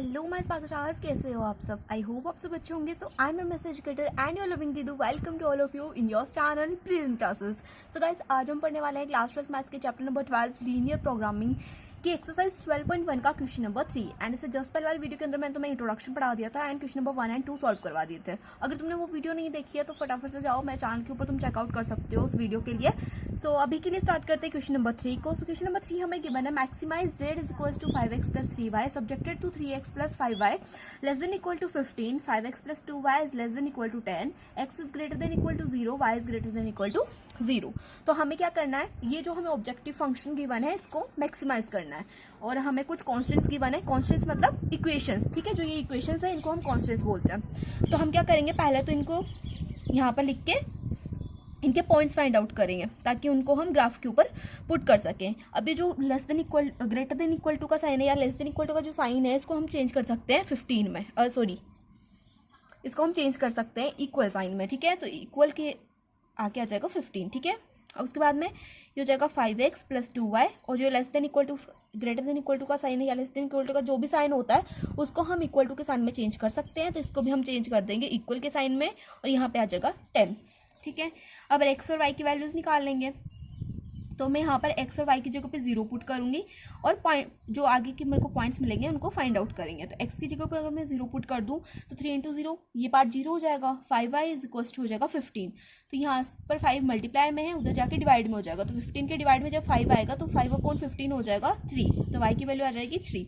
Hello my स्पार्कस्टार्स, कैसे हो आप सब। आई होप आप सब अच्छे होंगे। So I am your message educator and you are loving दीदू। Welcome to all of you in your channel prelim classes. So guys, आज हम पढ़ने वाले हैं क्लास 12 मैथ्स के चैप्टर नंबर 12 लीनियर प्रोग्रामिंग की एक्सरसाइज 12.1 का क्वेश्चन नंबर 3। एंड इसे जस्ट पहले वाली वीडियो के अंदर मैंने तुम्हें इंट्रोडक्शन पढ़ा दिया था and question number 1 and 2 solve करवा दिए थे। अगर तुमने वो वीडियो नहीं देखी है तो फटाफट से जाओ, मेरे चैनल के ऊपर तुम चेकआउट कर सकते हो उस वीडियो के लिए। सो अभी के लिए स्टार्ट करते हैं क्वेश्चन नंबर 3 को। सो क्वेश्चन नंबर 3 हमें गिवन है maximise z is equal to 5x plus 3y subjected to 3x plus 5y less than equal to 15, 5x plus 2y is less than equal to 10, x is greater than equal to 0, y is greater than equal to 0। तो हमें क्या करना है, ये जो हमें objective function given है इसको मैक्सिमाइज करना है और हमें कुछ कॉन्स्टेंट्स गिवन है। कॉन्स्टेंट्स मतलब इक्वेशंस, ठीक है। जो ये इक्वेशंस है इनको हम कॉन्स्टेंट्स बोलते हैं। तो हम क्या करेंगे, पहले तो इनको यहाँ पर लिख के इनके पॉइंट्स फाइंड आउट करेंगे ताकि उनको हम ग्राफ के ऊपर पुट कर सकें। अभी जो less than equal greater than equal to का साइन है या लेस देन इक्वल टू का जो साइन है इसको हम चेंज कर सकते हैं 15 में, इसको हम चेंज कर सकते हैं इक्वल साइन में, ठीक है। तो इक्वल के आगे आ जाएगा 15, ठीक है। अब उसके बाद में ये हो जाएगा 5x प्लस 2y और जो less than equal to greater than equal to का साइन है या लेस देन इक्वल टू का जो भी साइन होता है उसको हम इक्वल टू के साइन में चेंज कर सकते हैं। तो इसको भी हम चेंज कर देंगे इक्वल के साइन में और यहाँ पे आ जाएगा 10, ठीक है। अब x और y की वैल्यूज़ निकाल लेंगे। तो मैं यहाँ पर x और y की जगह पे 0 पुट करूँगी और पॉइंट जो आगे के मेरे को पॉइंट्स मिलेंगे उनको फाइंड आउट करेंगे। तो x की जगह पर अगर मैं 0 पुट कर दूँ तो 3 इंटू 0 ये पार्ट 0 हो जाएगा, 5y इज इक्वल टू हो जाएगा 15। तो यहाँ पर 5 मल्टीप्लाई में है, उधर जाके डिवाइड में हो जाएगा। तो 15 के डिवाइड में जब 5 आएगा तो 5/15 हो जाएगा 3। तो y की वैल्यू आ जाएगी 3।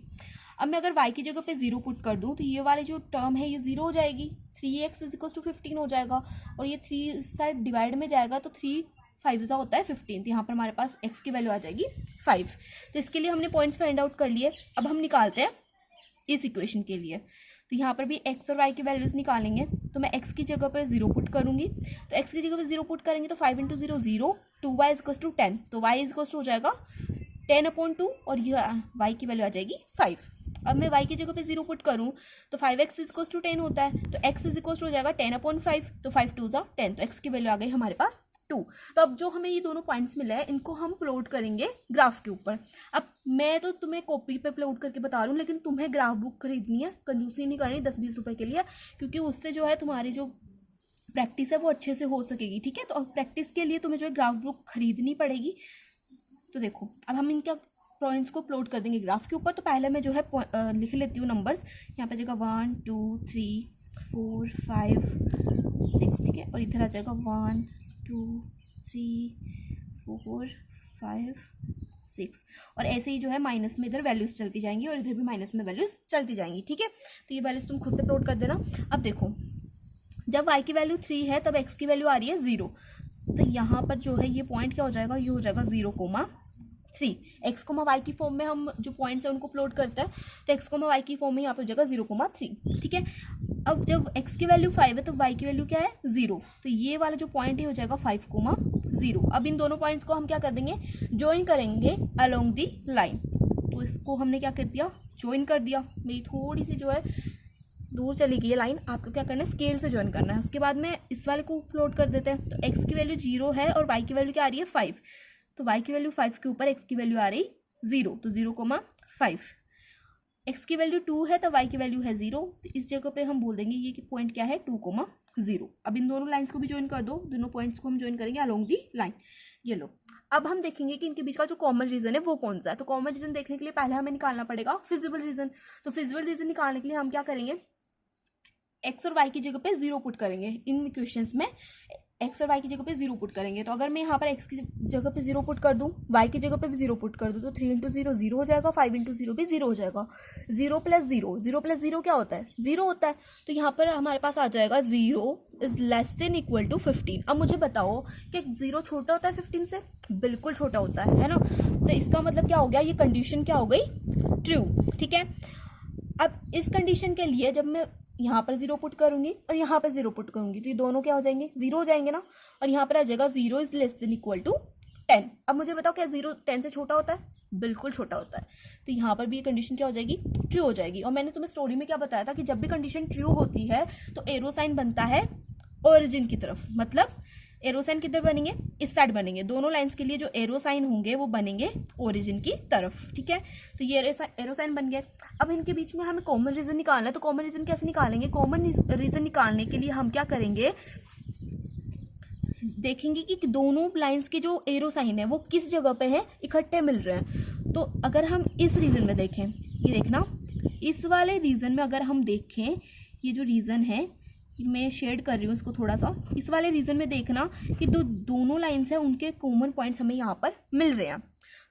अब मैं अगर y की जगह पे 0 पुट कर दूँ तो ये वाली जो टर्म है ये 0 हो जाएगी, 3x इज इक्वल टू 15 हो जाएगा और ये 3 इस साइड डिवाइड में जाएगा तो 3 5 सा होता है 15। तो यहाँ पर हमारे पास x की वैल्यू आ जाएगी 5। तो इसके लिए हमने पॉइंट्स फाइंड आउट कर लिए। अब हम निकालते हैं इस इक्वेशन के लिए। तो यहाँ पर भी x और y की वैल्यूज़ निकालेंगे। तो मैं x की जगह पर 0 पुट करूँगी। तो x की जगह पर 0 पुट करेंगे तो 5 into 0 0, 2y is equal to 10। तो y इज इक्वल टू हो जाएगा 10/2 और ये y की वैल्यू आ जाएगी 5। अब मैं y की जगह पे 0 पुट करूँ तो 5x इज इक्वल टू 10 होता है। तो x इज इक्वल टू हो जाएगा 10/5। तो 5 2 ज़ा 10। तो x की वैल्यू आ गई हमारे पास 2। तो अब जो हमें ये दोनों पॉइंट्स मिले हैं इनको हम प्लॉट करेंगे ग्राफ के ऊपर। अब मैं तो तुम्हें कॉपी पे प्लॉट करके बता रही हूँ, लेकिन तुम्हें ग्राफ बुक खरीदनी है, कंजूसी नहीं करनी 10-20 रुपए के लिए, क्योंकि उससे जो है तुम्हारी जो प्रैक्टिस है वो अच्छे से हो सकेगी, ठीक है। तो अब प्रैक्टिस के लिए तुम्हें जो है ग्राफ बुक खरीदनी पड़ेगी। तो देखो अब हम इनका पॉइंट्स को प्लॉट कर देंगे ग्राफ के ऊपर। तो पहले मैं जो है लिख लेती हूँ नंबर्स। यहाँ पे जगह 1 2 3 4 5 6, ठीक है। और इधर आ जाएगा 1 2 3 4 5 6 और ऐसे ही जो है माइनस में इधर वैल्यूज़ चलती जाएंगी और इधर भी माइनस में वैल्यूज़ चलती जाएंगी, ठीक है। तो ये वैल्यूज़ तुम खुद से प्लॉट कर देना। अब देखो जब y की वैल्यू 3 है तब x की वैल्यू आ रही है 0। तो यहाँ पर जो है ये पॉइंट क्या हो जाएगा, ये हो जाएगा 0,3। x, y की फॉर्म में हम जो पॉइंट्स है उनको प्लॉट करते हैं। तो x, y की फॉर्म में यहाँ पर हो जाएगा 0,3, ठीक है। अब जब x की वैल्यू 5 है तो y की वैल्यू क्या है 0। तो ये वाला जो पॉइंट है हो जाएगा 5,0। अब इन दोनों पॉइंट्स को हम क्या कर देंगे, ज्वाइन करेंगे अलोंग दी लाइन। तो इसको हमने क्या कर दिया, ज्वाइन कर दिया। मेरी थोड़ी सी जो है दूर चली गई है लाइन, आपको क्या करना है स्केल से ज्वाइन करना है। उसके बाद में इस वाले को प्लॉट कर देते हैं। तो x की वैल्यू 0 है और y की वैल्यू क्या आ रही है 5। तो y की वैल्यू 5 के ऊपर x की वैल्यू आ रही 0, तो 0,5। x की वैल्यू 2 है तो y की वैल्यू है 0। तो इस जगह पे हम बोल देंगे ये कि पॉइंट क्या है 2,0। अब इन दोनों लाइन्स को भी ज्वाइन कर दो, दोनों पॉइंट्स को हम ज्वाइन करेंगे अलोंग दी लाइन। ये लो, अब हम देखेंगे कि इनके बीच का जो कॉमन रीजन है वो कौन सा है। तो कॉमन रीजन देखने के लिए पहले हमें निकालना पड़ेगा फिजिबल रीजन। तो फिजिबल रीजन निकालने के लिए हम क्या करेंगे, x और y की जगह पे 0 पुट करेंगे। इन इक्वेशंस में x और y की जगह पे 0 पुट करेंगे। तो अगर मैं यहाँ पर x की जगह पे 0 पुट कर दूँ, y की जगह पे भी 0 पुट कर दूँ, तो 3 इंटू 0 0 हो जाएगा, 5 इंटू 0 भी 0 हो जाएगा। 0 प्लस 0, 0 प्लस 0 क्या होता है 0 होता है। तो यहाँ पर हमारे पास आ जाएगा 0 is less than equal to 15। अब मुझे बताओ कि 0 छोटा होता है 15 से, बिल्कुल छोटा होता है ना। तो इसका मतलब क्या हो गया, ये कंडीशन क्या हो गई ट्रू, ठीक है। अब इस कंडीशन के लिए जब मैं यहाँ पर 0 पुट करूंगी और यहाँ पर 0 पुट करूंगी तो ये दोनों क्या हो जाएंगे 0 हो जाएंगे ना। और यहाँ पर आ जाएगा 0 is less than equal to 10। अब मुझे बताओ क्या 0 10 से छोटा होता है, बिल्कुल छोटा होता है। तो यहाँ पर भी ये कंडीशन क्या हो जाएगी ट्रू हो जाएगी। और मैंने तुम्हें स्टोरी में क्या बताया था कि जब भी कंडीशन ट्रू होती है तो एरो साइन बनता है ओरिजिन की तरफ, मतलब एरो साइन किधर बनेंगे, इस साइड बनेंगे। दोनों लाइंस के लिए जो एरो साइन होंगे वो बनेंगे ओरिजिन की तरफ, ठीक है। तो ये एरो साइन बन गए। अब इनके बीच में हमें कॉमन रीजन निकालना है, तो कॉमन रीजन कैसे निकालेंगे? कॉमन रीजन निकालने के लिए हम क्या करेंगे, देखेंगे कि दोनों लाइंस के जो एरो साइन है वो किस जगह पे है, इकट्ठे मिल रहे हैं। तो अगर हम इस रीजन में देखें, ये देखना, इस वाले रीजन में अगर हम देखें, ये जो रीजन है मैं शेड कर रही हूँ इसको थोड़ा सा, इस वाले रीजन में देखना कि दोनों लाइंस हैं उनके कॉमन पॉइंट्स हमें यहाँ पर मिल रहे हैं।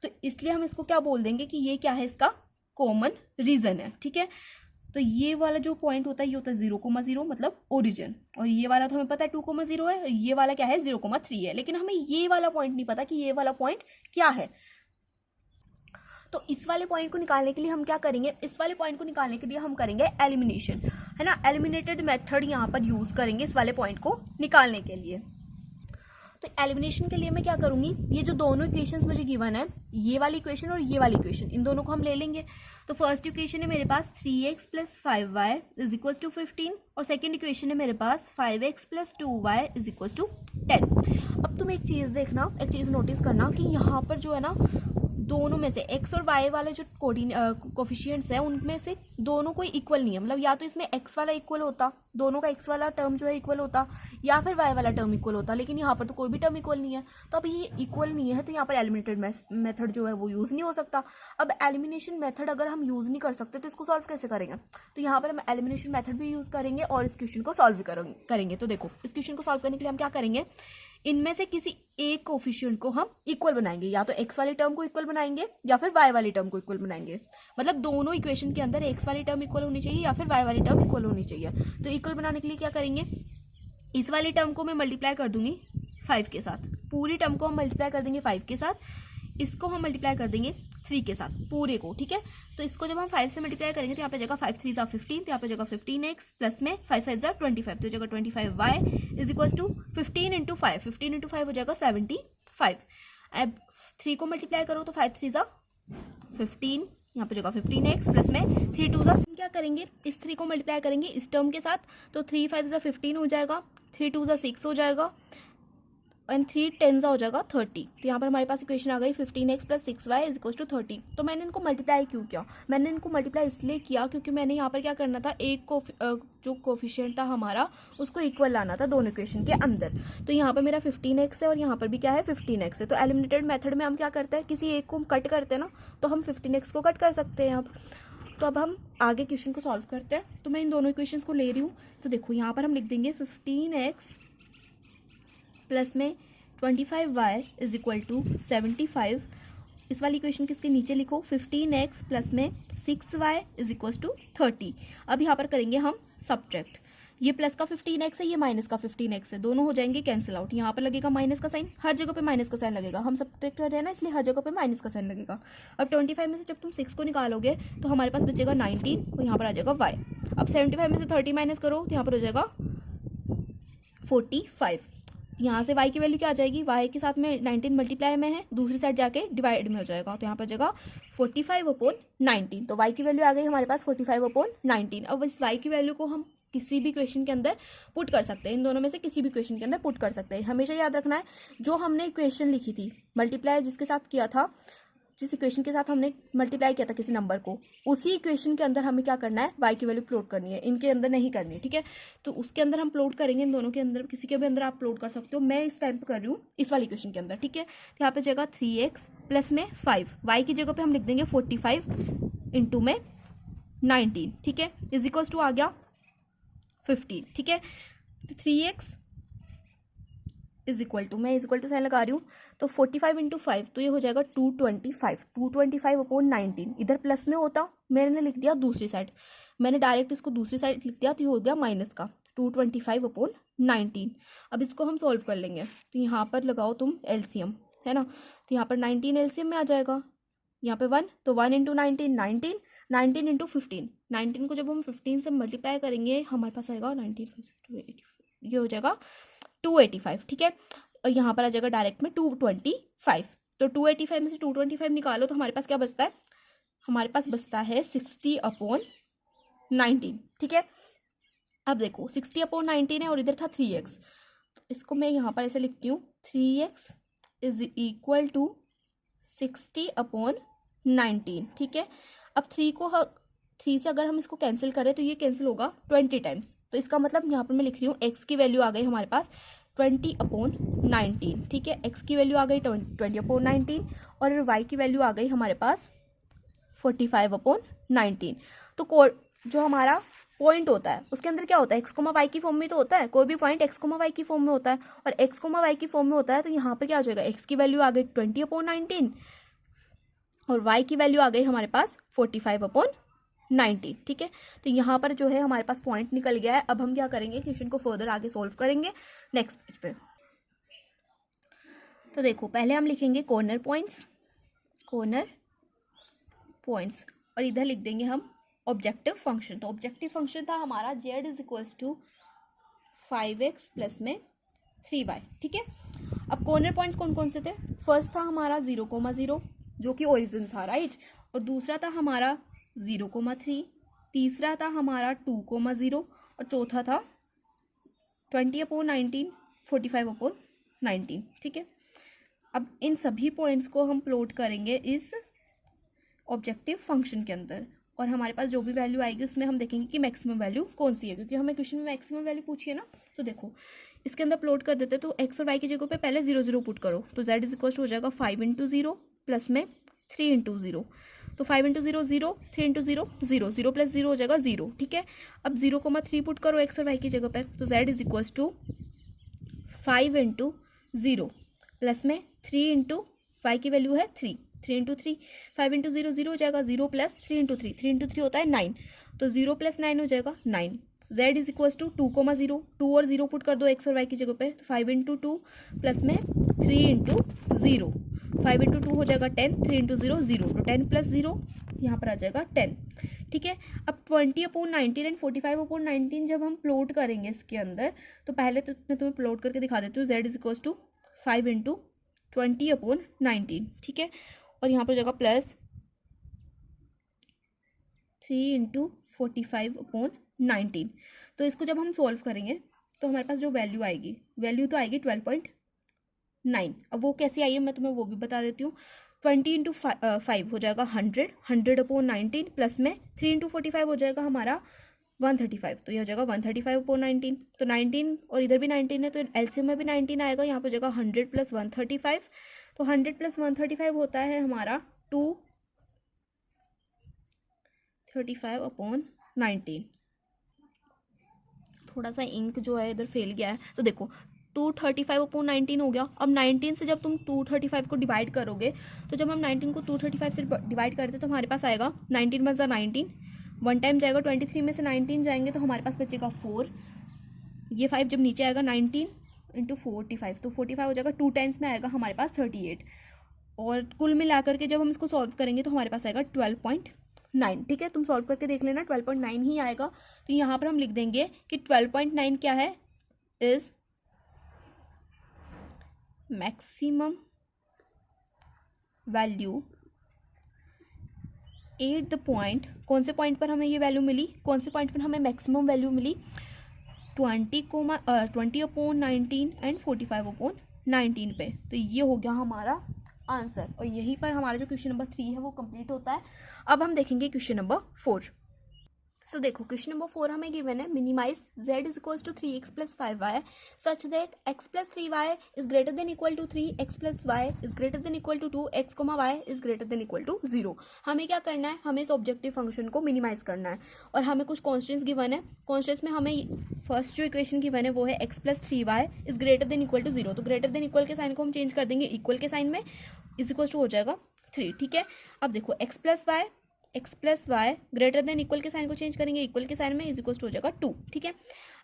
तो इसलिए हम इसको क्या बोल देंगे कि ये क्या है, इसका कॉमन रीजन है, ठीक है। तो ये वाला जो पॉइंट होता है ये होता है 0,0 मतलब ओरिजिन, और ये वाला तो हमें पता है 2,0 है, और ये वाला क्या है 0,3 है, लेकिन हमें ये वाला पॉइंट नहीं पता कि ये वाला पॉइंट क्या है। तो इस वाले पॉइंट को निकालने के लिए हम क्या करेंगे, इस वाले पॉइंट को निकालने के लिए हम करेंगे एलिमिनेशन, है ना। एलिमिनेटेड मेथड यहाँ पर यूज करेंगे इस वाले पॉइंट को निकालने के लिए। तो एलिमिनेशन के लिए मैं क्या करूंगी, ये जो दोनों इक्वेशंस मुझे गिवन है, ये वाली इक्वेशन और ये वाली इक्वेशन, इन दोनों को हम ले लेंगे। तो फर्स्ट इक्वेशन है मेरे पास 3x + 5y = 15, और सेकंड इक्वेशन है मेरे पास 5x + 2y = 10। अब तुम एक चीज़ देखना, एक चीज़ नोटिस करना कि यहाँ पर जो है ना, दोनों में से x और y वाले जो कोफिशिएंट्स हैं उनमें से दोनों कोई इक्वल नहीं है। मतलब या तो इसमें x वाला इक्वल होता, दोनों का x वाला टर्म जो है इक्वल होता, या फिर y वाला टर्म इक्वल होता, लेकिन यहाँ पर तो कोई भी टर्म इक्वल नहीं है। तो अब ये इक्वल नहीं है तो यहाँ पर एलिमिनेटेड मेथड जो है वो यूज़ नहीं हो सकता। अब एलिमिनेशन मेथड अगर हम यूज़ नहीं कर सकते तो इसको सॉल्व कैसे करेंगे? तो यहाँ पर हम एलिमिनेशन मेथड भी यूज़ करेंगे और इस क्वेश्चन को सॉल्व भी करेंगे। तो देखो, इस क्वेश्चन को सॉल्व करने के लिए हम क्या करेंगे, इनमें से किसी एक कोफिशिएंट को हम इक्वल बनाएंगे, या तो x वाली टर्म को इक्वल बनाएंगे या फिर y वाली टर्म को इक्वल बनाएंगे। मतलब दोनों इक्वेशन के अंदर x वाली टर्म इक्वल होनी चाहिए या फिर y वाली टर्म इक्वल होनी चाहिए। तो इक्वल बनाने के लिए क्या करेंगे, इस वाली टर्म को मैं मल्टीप्लाई कर दूंगी 5 के साथ, पूरी टर्म को हम मल्टीप्लाई कर देंगे 5 के साथ, इसको हम मल्टीप्लाई कर देंगे 3 के साथ, पूरे को, ठीक है। तो इसको जब हम 5 से मल्टीप्लाई करेंगे तो यहाँ पे जगह 5 3 = 15, तो यहाँ पे जगह 15x प्लस में 5 5 = 25, तो जगह 25y = 15 × 5, 15 × 5 हो जाएगा 75। अब 3 को मल्टीप्लाई करो तो 5 3 = 15, यहाँ पे जगह 15x प्लस में 3 2 क्या करेंगे, इस 3 को मल्टीप्लाई करेंगे इस टर्म के साथ, तो 3 5 = 15 हो जाएगा, 3 2 = 6 हो जाएगा, एंड 3 10 हो जाएगा 30। तो यहाँ पर हमारे पास इक्वेशन आ गई 15x + 6y = 30। तो मैंने इनको मल्टीप्लाई क्यों किया, मैंने इनको मल्टीप्लाई इसलिए किया क्योंकि मैंने यहाँ पर क्या करना था, एक को जो कोफिशिएंट था हमारा उसको इक्वल लाना था दोनों इक्वेशन के अंदर। तो यहाँ पर मेरा 15x है और यहाँ पर भी क्या है 15x है। तो एलिमिनेटेड मेथड में हम क्या करते हैं, किसी एक को हम कट करते हैं ना, तो हम 15x को कट कर सकते हैं। तो अब हम आगे क्वेश्चन को सॉल्व करते हैं। तो मैं इन दोनों इक्वेशंस को ले रही हूँ। तो देखो यहाँ पर हम लिख देंगे 15x प्लस में 25y = 75। इस वाली इक्वेशन किसके नीचे लिखो, 15x प्लस में 6y = 30। अब यहाँ पर करेंगे हम सब्ट्रैक्ट, ये प्लस का 15x है, ये माइनस का 15x है, दोनों हो जाएंगे कैंसिल आउट। यहाँ पर लगेगा माइनस का साइन, हर जगह पे माइनस का साइन लगेगा, हम सब्ट्रैक्ट कर रहे हैं ना इसलिए हर जगह पे माइनस का साइन लगेगा। अब 25 में से जब तुम 6 को निकालोगे तो हमारे पास बचेगा 19 और यहाँ पर आ जाएगा y। अब 75 में से 30 माइनस करो तो यहाँ पर हो जाएगा 45। यहाँ से y की वैल्यू क्या आ जाएगी, y के साथ में 19 मल्टीप्लाई में है, दूसरी साइड जाके डिवाइड में हो जाएगा, तो यहाँ पर जगह 45/19। तो y की वैल्यू आ गई हमारे पास 45/19। अब इस y की वैल्यू को हम किसी भी क्वेश्चन के अंदर पुट कर सकते हैं, इन दोनों में से किसी भी क्वेश्चन के अंदर पुट कर सकते हैं। हमेशा याद रखना है, जो हमने इक्वेशन लिखी थी मल्टीप्लाई जिसके साथ किया था, जिस इक्वेशन के साथ हमने मल्टीप्लाई किया था किसी नंबर को, उसी इक्वेशन के अंदर हमें क्या करना है, y की वैल्यू प्लॉट करनी है, इनके अंदर नहीं करनी है, ठीक है। तो उसके अंदर हम प्लॉट करेंगे, इन दोनों के अंदर, किसी के भी अंदर आप प्लॉट कर सकते हो। मैं इस टाइम पे कर रही हूँ इस वाली इक्वेशन के अंदर, ठीक है। तो यहाँ पे जगह 3x प्लस में 5, y की जगह पे हम लिख देंगे 45 इंटू में 19, ठीक है, = आ गया 15, ठीक है। तो 3x मैं = साइन लगा रही हूँ, तो 45 × 5 तो ये हो जाएगा 225, 225/19। इधर प्लस में होता, मैंने लिख दिया दूसरी साइड, मैंने डायरेक्ट इसको दूसरी साइड लिख दिया तो ये हो गया माइनस का 225/19। अब इसको हम सॉल्व कर लेंगे। तो यहाँ पर लगाओ तुम एलसीएम, है ना, तो यहाँ पर 19 एलसीएम में आ जाएगा, यहाँ पे 1, तो 1 × 19 19, 19 × 15, 19 को जब हम 15 से मल्टीप्लाई करेंगे हमारे पास आएगा 19, ये हो जाएगा 285, ठीक है। और यहाँ पर आ जाएगा डायरेक्ट में 225। तो 285 में से 225 निकालो तो हमारे पास क्या बचता है, हमारे पास बचता है 60/19, ठीक है। अब देखो 60/19 है और इधर था 3x, तो इसको मैं यहाँ पर ऐसे लिखती हूँ 3x इज इक्वल टू 60/19, ठीक है। अब 3 से अगर हम इसको कैंसिल करें तो ये कैंसिल होगा 20 टाइम्स, तो इसका मतलब यहाँ पर मैं लिख रही हूँ x की वैल्यू आ गई हमारे पास 20/19, ठीक है। x की वैल्यू आ गई 20/19 और y की वैल्यू आ गई हमारे पास 45/19। तो जो हमारा पॉइंट होता है उसके अंदर क्या होता है, x, y की फॉर्म में तो होता है, कोई भी पॉइंट x, y की फॉर्म में होता है, और x, y की फॉर्म में होता है, तो यहाँ पर क्या हो जाएगा, x की वैल्यू आ गई 20/19 और y की वैल्यू आ गई हमारे पास 45/19, ठीक है। तो यहाँ पर जो है हमारे पास पॉइंट निकल गया है। अब हम क्या करेंगे, क्वेश्चन को फर्दर आगे सोल्व करेंगे नेक्स्ट पेज पे। तो देखो पहले हम लिखेंगे कॉर्नर पॉइंट्स और इधर लिख देंगे हम ऑब्जेक्टिव फंक्शन। तो ऑब्जेक्टिव फंक्शन था हमारा z = 5x प्लस में 3y, ठीक है। अब कॉर्नर पॉइंट्स कौन कौन से थे, फर्स्ट था हमारा 0,0 जो कि ओरिजिन था, राइट, और दूसरा था हमारा 0,3, तीसरा था हमारा 2,0 और चौथा था 20/19, 45/19, ठीक है। अब इन सभी पॉइंट्स को हम प्लॉट करेंगे इस ऑब्जेक्टिव फंक्शन के अंदर और हमारे पास जो भी वैल्यू आएगी उसमें हम देखेंगे कि मैक्सिमम वैल्यू कौन सी है, क्योंकि हमें क्वेश्चन में मैक्सिमम वैल्यू पूछी है ना। तो देखो इसके अंदर प्लॉट कर देते हैं, तो x और y की जगह पे पहले 0 0 पुट करो, तो z = हो जाएगा 5 × 0 प्लस में 3 × 0, तो 5 × 0 0, 3 × 0 0, 0 + 0 हो जाएगा 0, ठीक है। अब 0,3 पुट करो x और y की जगह पे, तो z = 5 × 0 प्लस में 3 × y की वैल्यू है 3, 3 × 3, 5 × 0 0 हो जाएगा 0 प्लस 3 × 3, 3 × 3 होता है 9, तो 0 + 9 हो जाएगा 9। z = 2,0, 2 और 0 पुट कर दो x और y की जगह पे, तो 5 × 2 प्लस में 3 × 0, 5 × 2 हो जाएगा 10, 3 × 0 0, तो 10 + 0 यहाँ पर आ जाएगा 10, ठीक है। अब 20/19 एंड 45/19 जब हम प्लॉट करेंगे इसके अंदर, तो पहले तो मैं तुम्हें प्लॉट करके दिखा देती हूँ। z = 5 × 20/19, ठीक है, और यहाँ पर जगह प्लस 3 × 45/19। तो इसको जब हम सॉल्व करेंगे तो हमारे पास जो वैल्यू आएगी, वैल्यू तो आएगी 12.9। अब वो कैसी आई है मैं तुम्हें वो भी बता देती हूँ। 20 × 5 हो जाएगा 100, 100/19 प्लस में 3 × 45 हो जाएगा हमारा 135, तो ये हो जाएगा 135/19। तो 19 और इधर भी 19 है, तो एलसीएम में भी 19 आएगा, यहाँ पर हो जाएगा 100 + 135, तो 100 + 135 होता है हमारा 235/19। थोड़ा सा इंक जो है इधर फेल गया है, तो देखो 235/19 हो गया। अब 19 से जब तुम 235 को डिवाइड करोगे, तो जब हम 19 को 235 से डिवाइड करते तो हमारे पास आएगा 19 × 19, 1 टाइम जाएगा, 23 में से 19 जाएंगे तो हमारे पास बचेगा 4, ये 5 जब नीचे आएगा 19 × 45, तो 45 हो जाएगा, 2 टाइम्स में आएगा हमारे पास 38, और कुल मिला करके जब हम इसको सॉल्व करेंगे तो हमारे पास आएगा 12.9, ठीक है। तुम सॉल्व करके देख लेना, 12.9 ही आएगा। तो यहाँ पर हम लिख देंगे कि 12.9 क्या है, is maximum value at the point. कौन से पॉइंट पर हमें ये वैल्यू मिली, कौन से पॉइंट पर हमें मैक्सिमम वैल्यू मिली, 20/19 एंड 45/19 पे। तो ये हो गया हमारा आंसर, और यहीं पर हमारा जो क्वेश्चन नंबर 3 है वो कंप्लीट होता है। अब हम देखेंगे क्वेश्चन नंबर 4। तो देखो क्वेश्चन नंबर 4 हमें गिवन है, minimise z = 3x + 5y such that x + 3y is greater than equal to 3x + y is greater than equal to 2x, y is greater than equal to 0। हमें क्या करना है, हमें इस ऑब्जेक्टिव फंक्शन को minimise करना है, और हमें कुछ कॉन्स्टेंट्स गिवन है। कॉन्स्टेंट्स में हमें फर्स्ट जो इक्वेशन गिवन है वो है x + 3y is greater than equal to 0, तो ग्रेटर देन इक्वल के साइन को हम चेंज कर देंगे इक्वल के साइन में, इज इक्वल टू हो जाएगा 3, ठीक है। अब देखो x + y greater than equal के साइन को चेंज करेंगे इक्वल के साइन में, इज इक्वल टू हो जाएगा 2, ठीक है।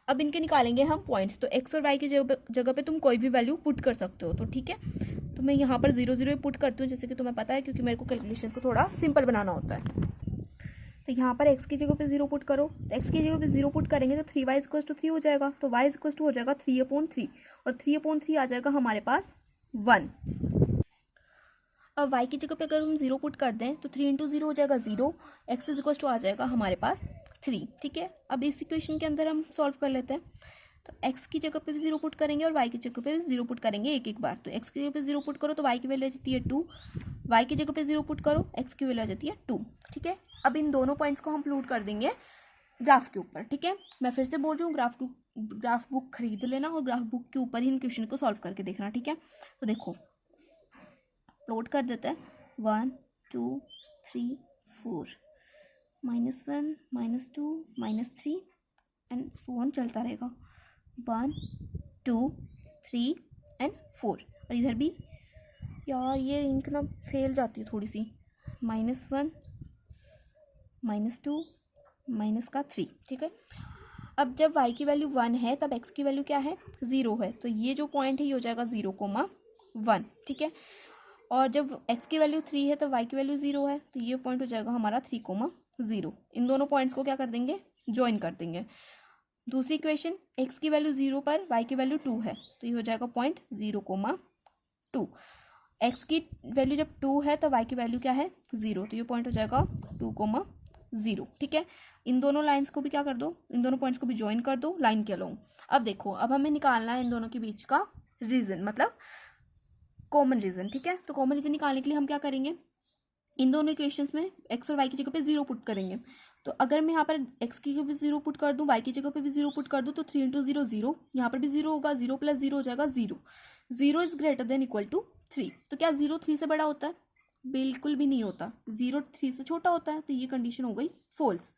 अब इनके निकालेंगे हम पॉइंट्स, तो x और y की जगह पे तुम कोई भी वैल्यू पुट कर सकते हो, तो ठीक है। तो मैं यहाँ पर 0 0 पुट करती हूँ, जैसे कि तुम्हें पता है, क्योंकि मेरे को कैलकुलेशंस को थोड़ा सिंपल बनाना होता है। तो यहाँ पर x की जगह पे 0 पुट करो, तो x की जगह पे 0 पुट करेंगे तो 3y = 3 हो जाएगा, तो y = हो जाएगा 3/3, और 3/3 आ जाएगा हमारे पास 1। अब y की जगह पे अगर हम 0 पुट कर दें तो 3 × 0 हो जाएगा 0, x = आ जाएगा हमारे पास 3, ठीक है। अब इस इक्वेशन के अंदर हम सॉल्व कर लेते हैं। तो x की जगह पे भी 0 पुट करेंगे और y की जगह पे भी 0 पुट करेंगे एक एक बार। तो x की जगह पे 0 पुट करो तो y की वैल्यू आ जाती है 2, y की जगह पे 0 पुट करो x की वैल्यू आ जाती है 2। ठीक है, अब इन दोनों पॉइंट्स को हम प्लॉट कर देंगे ग्राफ के ऊपर। ठीक है, मैं फिर से बोल रही हूँ, ग्राफ बुक खरीद लेना और ग्राफ बुक के ऊपर ही इन क्वेश्चन को सॉल्व करके देखना। ठीक है, तो देखो प्लॉट कर देते हैं 1 2 3 4 -1 -2 -3 एंड सो ऑन चलता रहेगा 1 2 3 एंड 4। और इधर भी यार ये इंक ना फेल जाती है थोड़ी सी, -1 -2 -3। ठीक है, अब जब y की वैल्यू 1 है तब x की वैल्यू क्या है 0 है, तो ये जो पॉइंट है ये हो जाएगा 0,1। ठीक है, और जब x की वैल्यू 3 है तब y की वैल्यू 0 है, तो ये पॉइंट हो जाएगा हमारा 3,0। इन दोनों पॉइंट्स को क्या कर देंगे, ज्वाइन कर देंगे। दूसरी इक्वेशन, x की वैल्यू 0 पर y की वैल्यू 2 है, तो ये हो जाएगा पॉइंट 0,2। x की वैल्यू जब 2 है तब y की वैल्यू क्या है 0, तो ये पॉइंट हो जाएगा 2,0। ठीक है, इन दोनों लाइंस को भी क्या कर दो, इन दोनों पॉइंट्स को भी ज्वाइन कर दो लाइन के अलोंग। अब देखो, अब हमें निकालना है इन दोनों के बीच का रीजन, मतलब कॉमन रीजन। ठीक है, तो कॉमन रीजन निकालने के लिए हम क्या करेंगे, इन दोनों इक्वेशंस में x और y की जगह पे 0 पुट करेंगे। तो अगर मैं यहाँ पर x की जगह पे 0 पुट कर दूँ, y की जगह पे भी 0 पुट कर दूँ, तो 3 × 0 0, यहाँ पर भी 0 होगा, 0 + 0 हो जाएगा 0। 0 is greater than equal to 3। तो क्या 0 3 से बड़ा होता है, बिल्कुल भी नहीं होता, 0 3 से छोटा होता है, तो ये कंडीशन हो गई फॉल्स।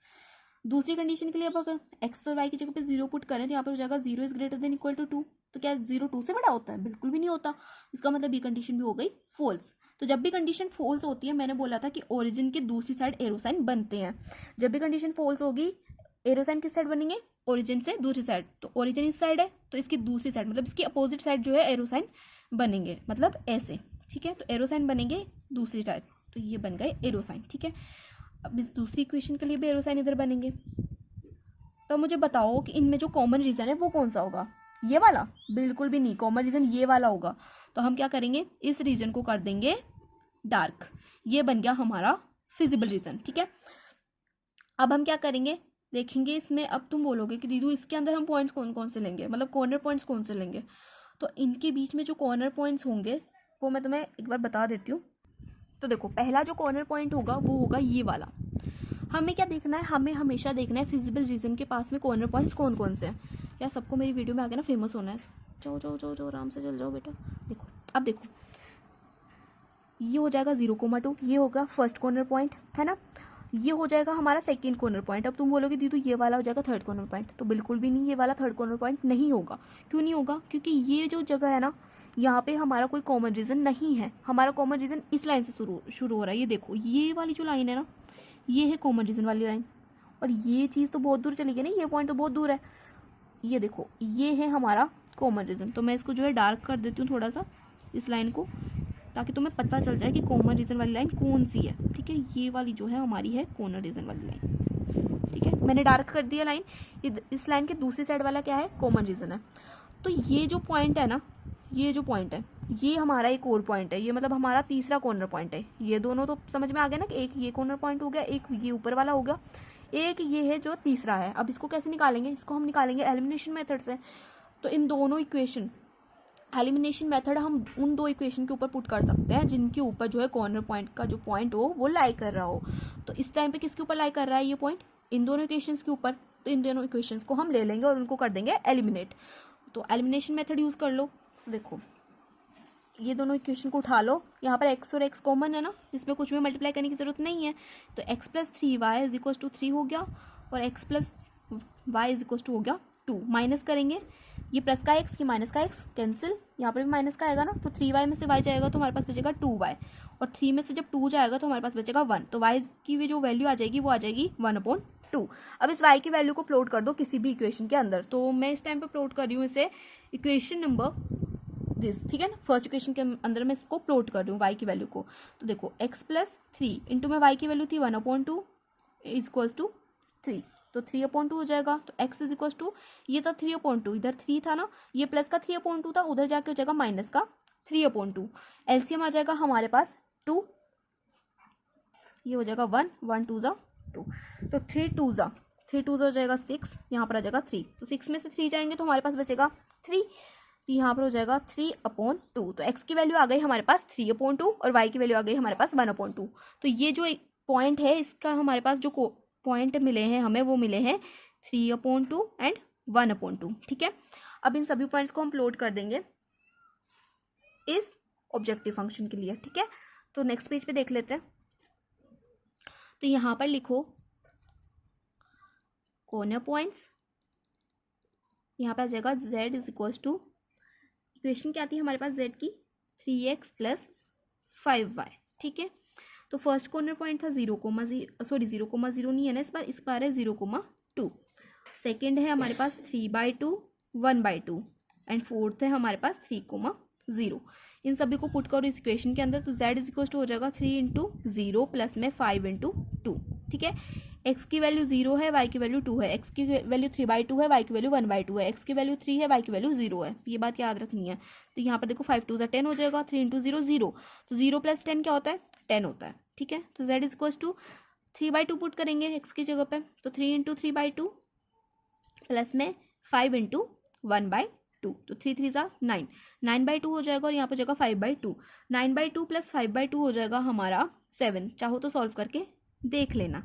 दूसरी कंडीशन के लिए अब अगर x और y की जगह पे 0 पुट करें तो यहाँ पर हो जाएगा 0 is greater than equal to 2। तो क्या 0 2 से बड़ा होता है, बिल्कुल भी नहीं होता, इसका मतलब ये कंडीशन भी हो गई फॉल्स। तो जब भी कंडीशन फॉल्स होती है, मैंने बोला था कि ओरिजिन के दूसरी साइड एरो साइन बनते हैं। जब भी कंडीशन फॉल्स होगी, एरो साइन किस साइड बनेंगे, ओरिजिन से दूसरी साइड। तो ओरिजिन इस साइड है तो इसकी दूसरी साइड मतलब इसकी अपोजिट साइड जो है एरो साइन बनेंगे, मतलब ऐसे। ठीक है, तो एरो साइन बनेंगे दूसरी साइड, तो ये बन गए एरो साइन। ठीक है, अब इस दूसरी इक्वेशन के लिए भी एरो साइन इधर बनेंगे। तो मुझे बताओ कि इनमें जो कॉमन रीजन है वो कौन सा होगा, ये वाला, बिल्कुल भी नहीं, कॉमन रीजन ये वाला होगा। तो हम क्या करेंगे, इस रीजन को कर देंगे डार्क, ये बन गया हमारा फिजिबल रीजन। ठीक है, अब हम क्या करेंगे, देखेंगे इसमें। अब तुम बोलोगे कि दीदू इसके अंदर हम पॉइंट्स कौन कौन से लेंगे, मतलब कॉर्नर पॉइंट्स कौन से लेंगे। तो इनके बीच में जो कॉर्नर पॉइंट्स होंगे वो मैं तुम्हें एक बार बता देती हूँ। तो देखो, पहला जो कॉर्नर पॉइंट होगा वो होगा ये वाला। हमें क्या देखना है, हमें हमेशा देखना है फिजिबल रीजन के पास में कॉर्नर पॉइंट्स कौन कौन से हैं। यार सबको मेरी वीडियो में आगे ना फेमस होना है, जाओ जाओ जाओ जाओ आराम से चल जाओ बेटा। देखो, अब देखो ये हो जाएगा 0,2, ये होगा फर्स्ट कॉर्नर पॉइंट, है ना। ये हो जाएगा हमारा सेकंड कॉर्नर पॉइंट। अब तुम बोलोगे दीदू ये वाला हो जाएगा थर्ड कॉर्नर पॉइंट, तो बिल्कुल भी नहीं, ये वाला थर्ड कॉर्नर पॉइंट नहीं होगा। क्यों नहीं होगा, क्योंकि ये जो जगह है ना, यहाँ पे हमारा कोई कॉमन रीजन नहीं है। हमारा कॉमन रीजन इस लाइन से शुरू हो रहा है। ये देखो, ये वाली जो लाइन है ना, ये है कॉमन रीजन वाली लाइन, और ये चीज़ तो बहुत दूर चली गई ना, ये पॉइंट तो बहुत दूर है। ये देखो, ये है हमारा कॉमन रीजन। तो मैं इसको जो है डार्क कर देती हूँ थोड़ा सा, इस लाइन को, ताकि तुम्हें पता चल जाए कि कॉमन रीजन वाली लाइन कौन सी है। ठीक है, ये वाली जो है हमारी है कॉर्नर रीजन वाली लाइन। ठीक है, मैंने डार्क कर दिया लाइन। इस लाइन के दूसरी साइड वाला क्या है, कॉमन रीजन है। तो ये जो पॉइंट है ना, ये जो पॉइंट है, ये हमारा एक और पॉइंट है, ये मतलब हमारा तीसरा कॉर्नर पॉइंट है। ये दोनों तो समझ में आ गया ना कि एक ये कॉर्नर पॉइंट हो गया, एक ये ऊपर वाला हो गया, एक ये है जो तीसरा है। अब इसको कैसे निकालेंगे, इसको हम निकालेंगे एलिमिनेशन मेथड से। तो इन दोनों इक्वेशन, एलिमिनेशन मेथड हम उन दो इक्वेशन के ऊपर पुट कर सकते हैं जिनके ऊपर जो है कॉर्नर पॉइंट का जो पॉइंट हो वो लाई कर रहा हो। तो इस टाइम पे किसके ऊपर लाई कर रहा है ये पॉइंट, इन दोनों इक्वेशंस के ऊपर। तो इन दोनों इक्वेशंस को हम ले लेंगे और उनको कर देंगे एलिमिनेट। तो एलिमिनेशन मेथड यूज़ कर लो। देखो, ये दोनों इक्वेशन को उठा लो, यहाँ पर x और x कॉमन है ना, इसमें कुछ भी मल्टीप्लाई करने की जरूरत नहीं है। तो x + 3y = 3 हो गया, और x + y = हो गया 2। माइनस करेंगे, ये प्लस का x, ये माइनस का x, कैंसिल। यहाँ पर भी माइनस का आएगा ना, तो 3y में से y जाएगा तो हमारे पास बचेगा 2y, और 3 में से जब 2 जाएगा तो हमारे पास बचेगा 1। तो y की भी जो वैल्यू आ जाएगी वो आ जाएगी 1/2। अब इस y की वैल्यू को प्लॉट कर दो किसी भी इक्वेशन के अंदर। तो मैं इस टाइम पे प्लॉट कर रही हूँ इसे इक्वेशन नंबर दिस, ठीक है ना। फर्स्ट इक्वेशन के अंदर मैं इसको प्लॉट कर रही हूँ y की वैल्यू को। तो देखो, x + 3 इंटू में y की वैल्यू थी 1/2 = 3, तो 3/2 हो जाएगा। तो x = ये था 3/2, इधर 3 था ना, ये प्लस का 3/2 था, उधर जाके हो जाएगा माइनस का 3/2। एलसीएम आ जाएगा हमारे पास 2, ये हो जाएगा 1, 1 2 = 2, तो 3 2 = 3 2 हो जाएगा 6, यहाँ पर आ जाएगा 3, तो 6 में से 3 जाएंगे तो हमारे पास बचेगा 3, तो यहाँ पर हो जाएगा 3/2। तो x की वैल्यू आ गई हमारे पास 3/2 और y की वैल्यू आ गई हमारे पास 1/2। तो ये जो एक पॉइंट है इसका हमारे पास जो पॉइंट मिले हैं हमें वो मिले हैं 3/2 एंड 1/2। ठीक है, अब इन सभी पॉइंट्स को हम प्लॉट कर देंगे इस ऑब्जेक्टिव फंक्शन के लिए। ठीक है, तो नेक्स्ट पेज पे देख लेते हैं। तो यहाँ पर लिखो कॉर्नर पॉइंट्स, यहाँ पे आ जाएगा z is equals to, equation क्या आती है हमारे पास z की 3x + 5y। ठीक है, तो फर्स्ट कॉर्नर पॉइंट था 0,0 नहीं है ना, इस बार है 0,2। सेकेंड है हमारे पास 3/2 1/2 एंड फोर्थ है हमारे पास 3,0। इन सभी को पुट करो इस इक्वेशन के अंदर, तो z इज इक्वल्स टू हो जाएगा 3 × 0 प्लस में 5 × 2। ठीक है, x की वैल्यू 0 है, y की वैल्यू 2 है, x की वैल्यू 3/2 है, y की वैल्यू 1/2 है, x की वैल्यू 3 है, y की वैल्यू 0 है, ये बात याद रखनी है। तो यहाँ पर देखो 5 2 10 हो जाएगा, 3 × 0 0, तो 0 + 10 क्या होता है 10 होता है। ठीक है, तो z is equals to 3/2 put करेंगे x की जगह पे, तो 3 × 3/2 प्लस में 5 × 1/2, तो 3 3 9, 9/2 हो जाएगा और यहाँ पर जाएगा 5/2, 9/2 + 5/2 हो जाएगा हमारा 7। चाहो तो सॉल्व करके देख लेना।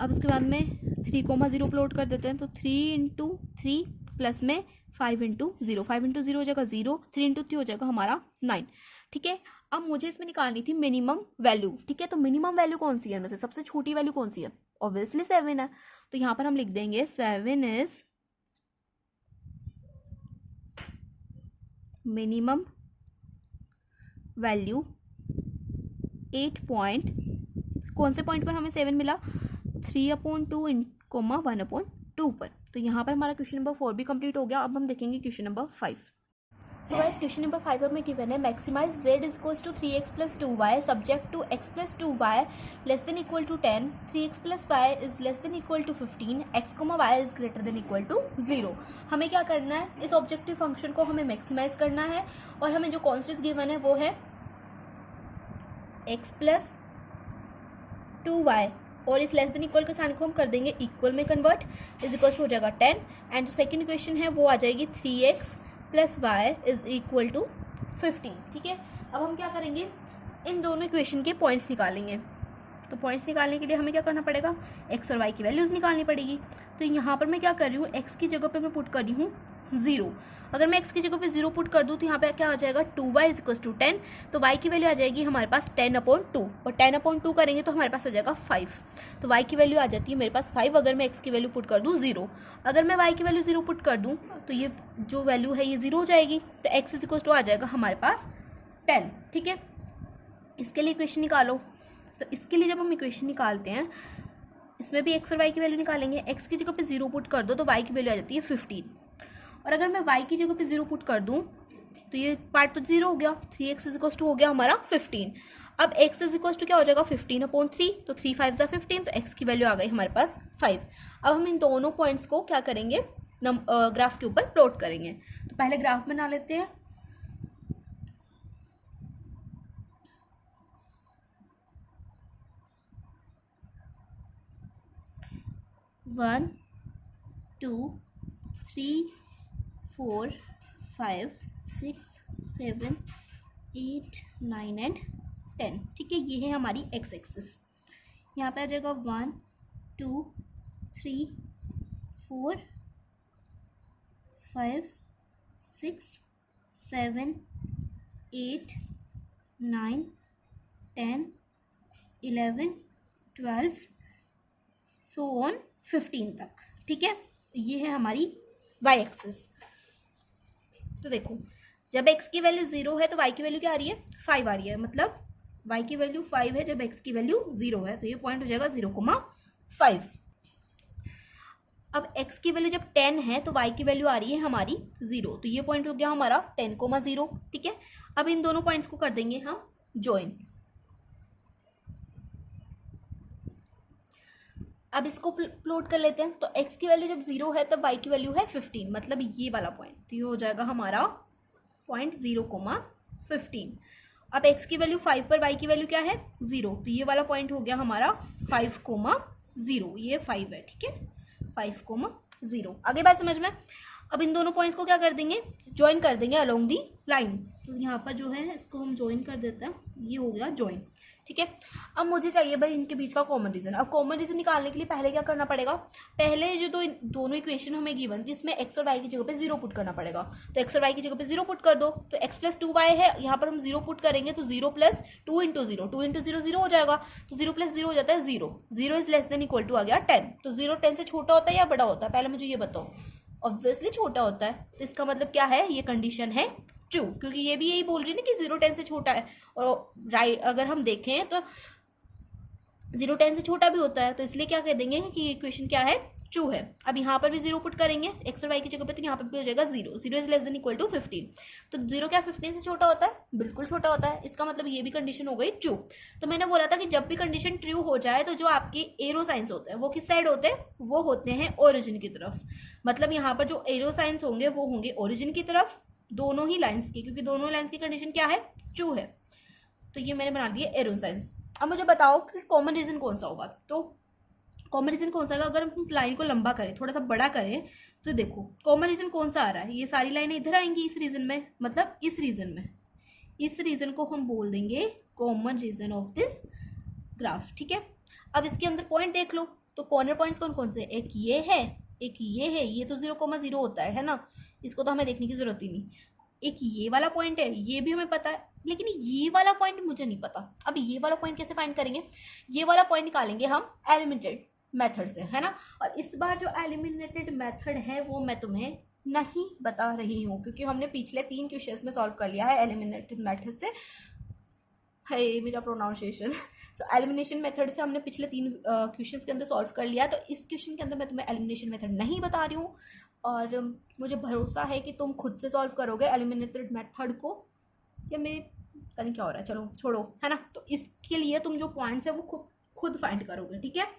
अब इसके बाद में 3,0 प्लॉट कर देते हैं, तो 3 × 3 प्लस में 5 × 0, 5 × 0 हो जाएगा 0, 3 × 3 हो जाएगा हमारा 9। ठीक है, अब मुझे इसमें निकालनी थी मिनिमम वैल्यू। ठीक है, तो मिनिमम वैल्यू कौन सी है इनमें से, सबसे छोटी वैल्यू कौन सी है, ऑब्वियसली 7 है। तो यहाँ पर हम लिख देंगे 7 इज मिनिमम वैल्यू 8 पॉइंट, कौन से पॉइंट पर हमें 7 मिला, 3/2 1/2 पर। तो यहाँ पर हमारा क्वेश्चन नंबर 4 भी कंप्लीट हो गया। अब हम देखेंगे question number 5। So guys question number 5 में गिवन है maximise z is equals to 3x + 2y subject to x + 2y less than equal to 10, 3x + y is less than equal to 15, x, y is greater than equal to 0। हमें क्या करना है, इस objective function को हमें maximise करना है और हमें जो कॉन्स्टेंट्स गिवन है वो है x + 2y और इस लेस देन इक्वल के साइन को हम कर देंगे इक्वल में कन्वर्ट, इज इक्वल टू हो जाएगा 10 एंड जो सेकंड इक्वेशन है वो आ जाएगी 3x + y is equal to 15। ठीक है, अब हम क्या करेंगे, इन दोनों इक्वेशन के पॉइंट्स निकालेंगे। तो पॉइंट्स निकालने के लिए हमें क्या करना पड़ेगा, x और y की वैल्यूज़ निकालनी पड़ेगी। तो यहाँ पर मैं क्या कर रही हूँ, x की जगह पे मैं पुट कर रही हूँ 0। अगर मैं x की जगह पे 0 पुट कर दूँ तो यहाँ पे क्या आ जाएगा 2y इज इक्वल टू 10, तो y की वैल्यू आ जाएगी हमारे पास 10/2 और 10/2 करेंगे तो हमारे पास आ जाएगा 5। तो y की वैल्यू आ जाती है मेरे पास 5 अगर मैं x की वैल्यू पुट कर दूँ 0। अगर मैं y की वैल्यू 0 पुट कर दूँ तो ये जो वैल्यू है ये 0 हो जाएगी, तो x इज इक्वल टू आ जाएगा हमारे पास 10। ठीक है, इसके लिए इक्वेशन निकालो। तो इसके लिए जब हम इक्वेशन निकालते हैं इसमें भी x और y की वैल्यू निकालेंगे। x की जगह पे 0 पुट कर दो तो y की वैल्यू आ जाती है 15 और अगर मैं y की जगह पे 0 पुट कर दूं तो ये पार्ट तो 0 हो गया, 3x इज इक्वल टू हो गया हमारा 15। अब x इज इक्वल टू क्या हो जाएगा 15/3, तो 3 5 = 15, तो x की वैल्यू आ गई हमारे पास 5। अब हम इन दोनों पॉइंट्स को क्या करेंगे, ग्राफ के ऊपर प्लॉट करेंगे। तो पहले ग्राफ बना लेते हैं। One 2 3 4 5 6 7 8 9 and 10। ठीक है, ये है हमारी x एक्सिस। यहाँ पे आ जाएगा 1 2 3 4 5 6 7 8 9 10 11 12 सो ऑन 15 तक। ठीक है, ये है हमारी y एक्सिस। तो देखो जब x की वैल्यू 0 है तो y की वैल्यू क्या आ रही है 5 आ रही है, मतलब y की वैल्यू 5 है जब x की वैल्यू 0 है, तो ये पॉइंट हो जाएगा 0,5। अब x की वैल्यू जब 10 है तो y की वैल्यू आ रही है हमारी 0, तो ये पॉइंट हो गया हमारा 10,0। ठीक है, अब इन दोनों पॉइंट्स को कर देंगे हम ज्वाइन। अब इसको प्लॉट कर लेते हैं। तो x की वैल्यू जब 0 है तब y की वैल्यू है 15, मतलब ये वाला पॉइंट, तो ये हो जाएगा हमारा पॉइंट 0,15। अब x की वैल्यू 5 पर y की वैल्यू क्या है 0, तो ये वाला पॉइंट हो गया हमारा 5,0, ये 5 है। ठीक है, 5,0। आगे बात समझ में। अब इन दोनों पॉइंट्स को क्या कर देंगे, ज्वाइन कर देंगे अलोंग दी लाइन। तो यहाँ पर जो है इसको हम ज्वाइन कर देते हैं, ये हो गया ज्वाइन, ठीक है। अब मुझे चाहिए भाई इनके बीच का कॉमन रीजन। अब कॉमन रीजन निकालने के लिए पहले क्या करना पड़ेगा, पहले जो दोनों इक्वेशन हमें गिवन थी इसमें एक्स और वाई की जगह पे 0 पुट करना पड़ेगा। तो एक्स और वाई की जगह पे 0 पुट कर दो। तो x + 2y है, यहाँ पर हम 0 पुट करेंगे तो 0 + 2 × 0, 2 × 0 0 हो जाएगा। तो 0 + 0 हो जाता है 0, 0 > = आ गया 10। तो 0 10 से छोटा होता है या बड़ा होता है, पहले मुझे ये बताओ। ऑब्वियसली छोटा होता है। तो इसका मतलब क्या है, ये कंडीशन है ट्रू, क्योंकि ये भी यही बोल रही है ना कि 0 10 से छोटा है। और राइट अगर हम देखें तो 0 10 से छोटा भी होता है, तो इसलिए क्या कह देंगे कि इक्वेशन क्या है, ट्रू है। अब यहाँ पर भी 0 पुट करेंगे एक्स और वाई की जगह पे, तो यहाँ पर भी हो जाएगा 0, 0 > = 15। तो 0 क्या 15 से छोटा होता है, बिल्कुल छोटा होता है। इसका मतलब ये भी कंडीशन हो गई ट्रू। तो मैंने बोला था कि जब भी कंडीशन ट्रू हो जाए तो जो आपके एरो साइंस होते हैं वो किस साइड होते हैं, वो होते हैं ओरिजिन की तरफ। मतलब यहाँ पर जो एरो साइंस होंगे वो होंगे ओरिजिन की तरफ, दोनों ही लाइन्स की, क्योंकि दोनों लाइन्स की कंडीशन क्या है, ट्रू है। तो ये मैंने बना दिया एरो साइंस। अब मुझे बताओ कि कॉमन रीजन कौन सा होगा। तो कॉमन रीजन कौन सा होगा, अगर हम इस लाइन को लंबा करें, थोड़ा सा बड़ा करें, तो देखो कॉमन रीजन कौन सा आ रहा है, ये सारी लाइनें इधर आएंगी इस रीजन में, मतलब इस रीजन में। इस रीजन को हम बोल देंगे common region of this graph, ठीक है। अब इसके अंदर पॉइंट देख लो, तो कॉर्नर पॉइंट्स कौन कौन से, एक ये है, एक ये है। ये तो 0,0 होता है ना, इसको तो हमें देखने की जरूरत ही नहीं। एक ये वाला पॉइंट है, ये भी हमें पता है, लेकिन ये वाला पॉइंट मुझे नहीं पता। अब ये वाला पॉइंट कैसे फाइंड करेंगे, ये वाला पॉइंट निकालेंगे हम एलिमिनेटेड मेथड से, है ना। और इस बार जो एलिमिनेटेड मेथड है वो मैं तुम्हें नहीं बता रही हूँ, क्योंकि हमने पिछले 3 क्वेश्चंस में सॉल्व कर लिया है एलिमिनेटेड मेथड से। है मेरा प्रोनाउंसिएशन। सो एलिमिनेशन मेथड से हमने पिछले 3 क्वेश्चंस के अंदर सॉल्व कर लिया। तो इस क्वेश्चन के अंदर मैं तुम्हें एलिमिनेशन मेथड नहीं बता रही हूँ, और मुझे भरोसा है कि तुम खुद से सॉल्व करोगे एलिमिनेटेड मेथड को। या मेरे पता नहीं क्या हो रहा है, चलो छोड़ो, है ना। तो इसके लिए तुम जो पॉइंट्स है वो खुद फाइंड करोगे, ठीक है।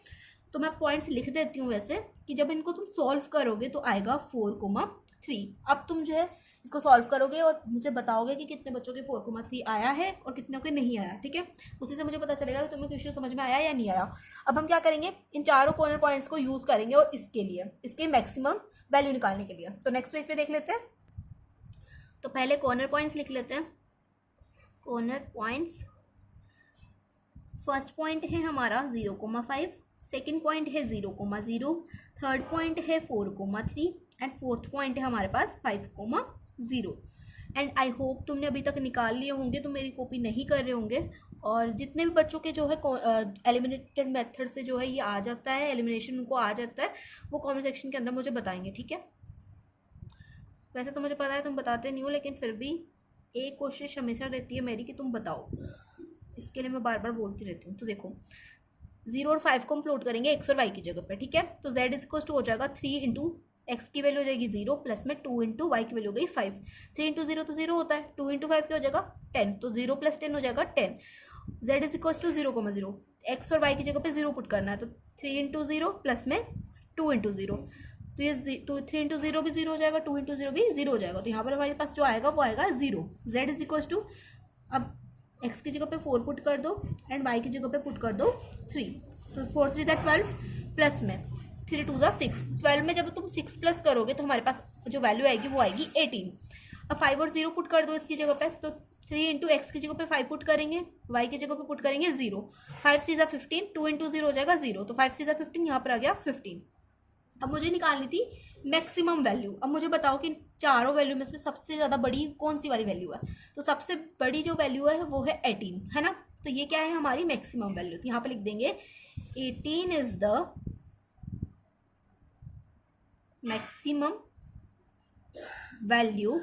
तो मैं पॉइंट्स लिख देती हूँ वैसे, कि जब इनको तुम सॉल्व करोगे तो आएगा 4,3। अब तुम जो है इसको सॉल्व करोगे और मुझे बताओगे कि कितने बच्चों के 4,3 आया है और कितनों के नहीं आया, ठीक है। उसी से मुझे पता चलेगा कि तुम्हें क्वेश्चन समझ में आया या नहीं आया। अब हम क्या करेंगे, इन चारों कॉर्नर पॉइंट्स को यूज़ करेंगे और इसके लिए, इसके मैक्सिमम वैल्यू निकालने के लिए। तो नेक्स्ट पेज पे देख लेते हैं। तो पहले कॉर्नर पॉइंट्स लिख लेते हैं। कॉर्नर पॉइंट्स, फर्स्ट पॉइंट है हमारा 0,5, सेकेंड पॉइंट है 0,0, थर्ड पॉइंट है 4,3 एंड फोर्थ पॉइंट है हमारे पास 5,0। एंड आई होप तुमने अभी तक निकाल लिए होंगे, तो मेरी कॉपी नहीं कर रहे होंगे। और जितने भी बच्चों के जो है एलिमिनेटेड मेथड से जो है ये आ जाता है, एलिमिनेशन उनको आ जाता है, वो कमेंट सेक्शन के अंदर मुझे बताएंगे, ठीक है। वैसे तो मुझे पता है तुम बताते नहीं हो, लेकिन फिर भी एक कोशिश हमेशा रहती है मेरी कि तुम बताओ, इसके लिए मैं बार बार बोलती रहती हूँ। तो देखो 0 और 5 को हम प्लॉट करेंगे एक्स और वाई की जगह पे, ठीक है। तो z = हो जाएगा 3 × x की वैल्यू हो जाएगी 0, प्लस में 2 × y की वैल्यू हो गई 5। 3 × 0 तो 0 होता है, 2 × 5 क्या हो जाएगा 10, तो 0 + 10 हो जाएगा 10। z = 0,0, x और y की जगह पे 0 पुट करना है, तो 3 × 0 प्लस में 2 × 0, तो ये 3 × 0 भी 0 हो जाएगा, 2 × 0 भी 0 हो जाएगा। तो यहाँ पर हमारे पास जो आएगा वो आएगा 0। z = अब x की जगह पे 4 पुट कर दो एंड y की जगह पे पुट कर दो 3, तो 4 3 = 12, प्लस में 3 2 = 6। 12 में जब तुम 6 प्लस करोगे तो हमारे पास जो वैल्यू आएगी वो आएगी 18। अब 5 और 0 पुट कर दो इसकी जगह पे, तो 3 × x की जगह पे 5 पुट करेंगे, y की जगह पे पुट करेंगे 0। 5 3 = 15, 2 × 0 हो जाएगा 0, तो 5 3 = 15, यहाँ पर आ गया 15। अब मुझे निकालनी थी मैक्सिमम वैल्यू। अब मुझे बताओ कि चारों वैल्यू में से सबसे ज़्यादा बड़ी कौन सी वाली वैल्यू है। तो सबसे बड़ी जो वैल्यू है वो है 18, है ना। तो ये क्या है हमारी मैक्सिमम वैल्यू। तो यहाँ पे लिख देंगे 18 इज द मैक्सिमम वैल्यू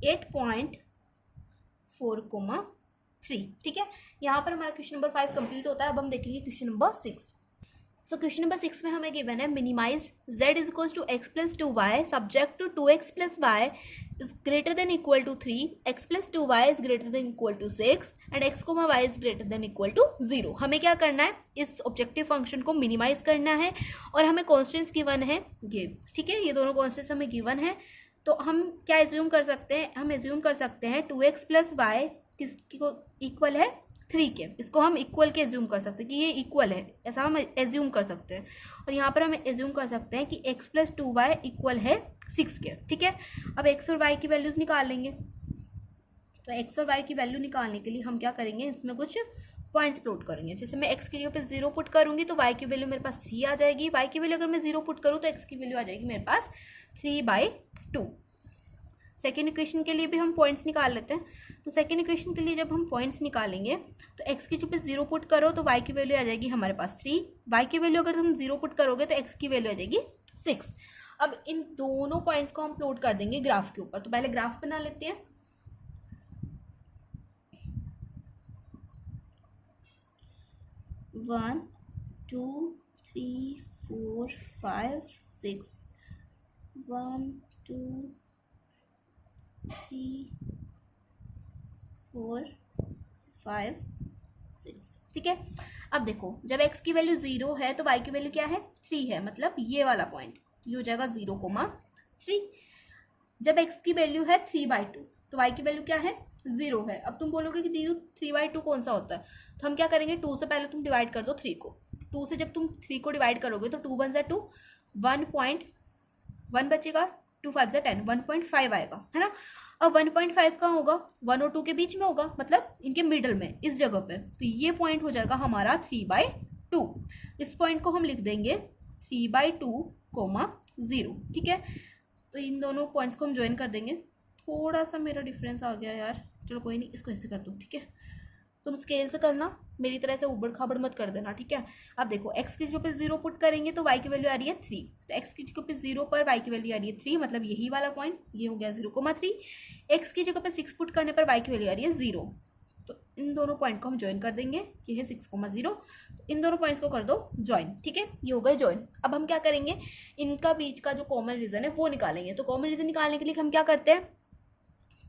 8.4,3, ठीक है। यहाँ पर हमारा क्वेश्चन नंबर 5 कंप्लीट होता है। अब हम देखेंगे question number 6। So question number 6 में हमें गिवन है minimise z = x + 2y subject to 2x + y is greater than equal to 3, x + 2y is greater than equal to 6 and x, y is greater than equal to 0। हमें क्या करना है, इस objective function को minimise करना है और हमें कॉन्स्टेंट्स गिवन है ये, ठीक है। ये दोनों कॉन्स्टेंट्स हमें गिवन है, तो हम क्या एज्यूम कर सकते हैं, हम एज्यूम कर सकते हैं 2x + y किसकी को इक्वल है 3 के, इसको हम इक्वल के एज्यूम कर सकते हैं कि ये इक्वल है, ऐसा हम एज्यूम कर सकते हैं। और यहाँ पर हम एज्यूम कर सकते हैं कि x + 2y इक्वल है 6 के। ठीक है, अब x और y की वैल्यूज़ निकाल लेंगे। तो x और y की वैल्यू निकालने के लिए हम क्या करेंगे, इसमें कुछ पॉइंट्स प्लॉट करेंगे। जैसे मैं x की जगह पे 0 पुट करूँगी तो y की वैल्यू मेरे पास 3 आ जाएगी। y की वैल्यू अगर मैं 0 पुट करूँ तो x की वैल्यू आ जाएगी मेरे पास 3/2। सेकेंड इक्वेशन के लिए भी हम पॉइंट्स निकाल लेते हैं। तो सेकेंड इक्वेशन के लिए जब हम पॉइंट्स निकालेंगे तो x की जगह पे 0 पुट करो तो y की वैल्यू आ जाएगी हमारे पास 3। y की वैल्यू अगर हम 0 पुट करोगे तो x की वैल्यू आ जाएगी 6। अब इन दोनों पॉइंट्स को हम प्लॉट कर देंगे ग्राफ के ऊपर। तो पहले ग्राफ बना लेते हैं। 1 2 3 4 5 6 1 2 3 4 5 6। ठीक है, अब देखो जब x की वैल्यू 0 है तो y की वैल्यू क्या है, 3 है, मतलब ये वाला पॉइंट ये हो जाएगा 0,3। जब x की वैल्यू है 3/2 तो y की वैल्यू क्या है, 0 है। अब तुम बोलोगे कि दीदी 3/2 कौन सा होता है, तो हम क्या करेंगे, 2 से पहले तुम डिवाइड कर दो 3 को। 2 से जब तुम 3 को डिवाइड करोगे तो 2 1 2, 1.1 बचेगा, 2 5 10, 1.5 आएगा, है ना। अब 1.5 कहाँ होगा, 1 और 2 के बीच में होगा, मतलब इनके मिडल में, इस जगह पे। तो ये पॉइंट हो जाएगा हमारा 3/2। इस पॉइंट को हम लिख देंगे 3/2, 0। ठीक है, तो इन दोनों पॉइंट्स को हम ज्वाइन कर देंगे। थोड़ा सा मेरा डिफरेंस आ गया यार, चलो कोई नहीं, इसको ऐसे कर दो। ठीक है, तुम स्केल से करना, मेरी तरह से उबड़ खाबड़ मत कर देना। ठीक है, अब देखो x की जगह पे 0 पुट करेंगे तो y की वैल्यू आ रही है 3। तो x की जगह पे 0 पर y की वैल्यू आ रही है 3, मतलब यही वाला पॉइंट, ये हो गया 0,3। x की जगह पे 6 पुट करने पर y की वैल्यू आ रही है 0। तो इन दोनों पॉइंट को हम ज्वाइन कर देंगे, ये है 6,0। तो इन दोनों पॉइंट्स को कर दो ज्वाइन। ठीक है, ये हो गए ज्वाइन। अब हम क्या करेंगे, इनका बीच का जो कॉमन रीजन है वो निकालेंगे। तो कॉमन रीजन निकालने के लिए हम क्या करते हैं,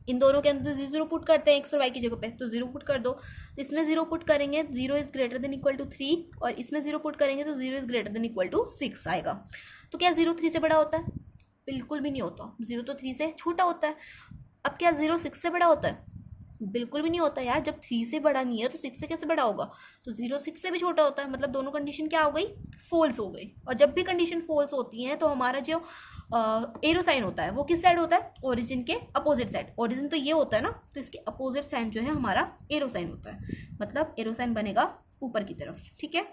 इन दोनों के अंदर 0 पुट करते हैं x और y की जगह पे। तो 0 पुट कर दो, तो इसमें 0 पुट करेंगे 0 is greater than equal to 3, और इसमें 0 पुट करेंगे तो 0 is greater than equal to 6 आएगा। तो क्या 0 3 से बड़ा होता है, बिल्कुल भी नहीं होता। 0 तो 3 से छोटा होता है। अब क्या 0 6 से बड़ा होता है, बिल्कुल भी नहीं होता यार। जब 3 से बड़ा नहीं है तो 6 से कैसे बड़ा होगा। तो 0 6 से भी छोटा होता है, मतलब दोनों कंडीशन क्या हो गई, फॉल्स हो गई। और जब भी कंडीशन फॉल्स होती है तो हमारा जो एरो साइन होता है वो किस साइड होता है, ओरिजिन के अपोजिट साइड। ओरिजिन तो ये होता है ना, तो इसके अपोजिट साइन जो है हमारा एरो साइन होता है, मतलब एरो साइन बनेगा ऊपर की तरफ। ठीक है,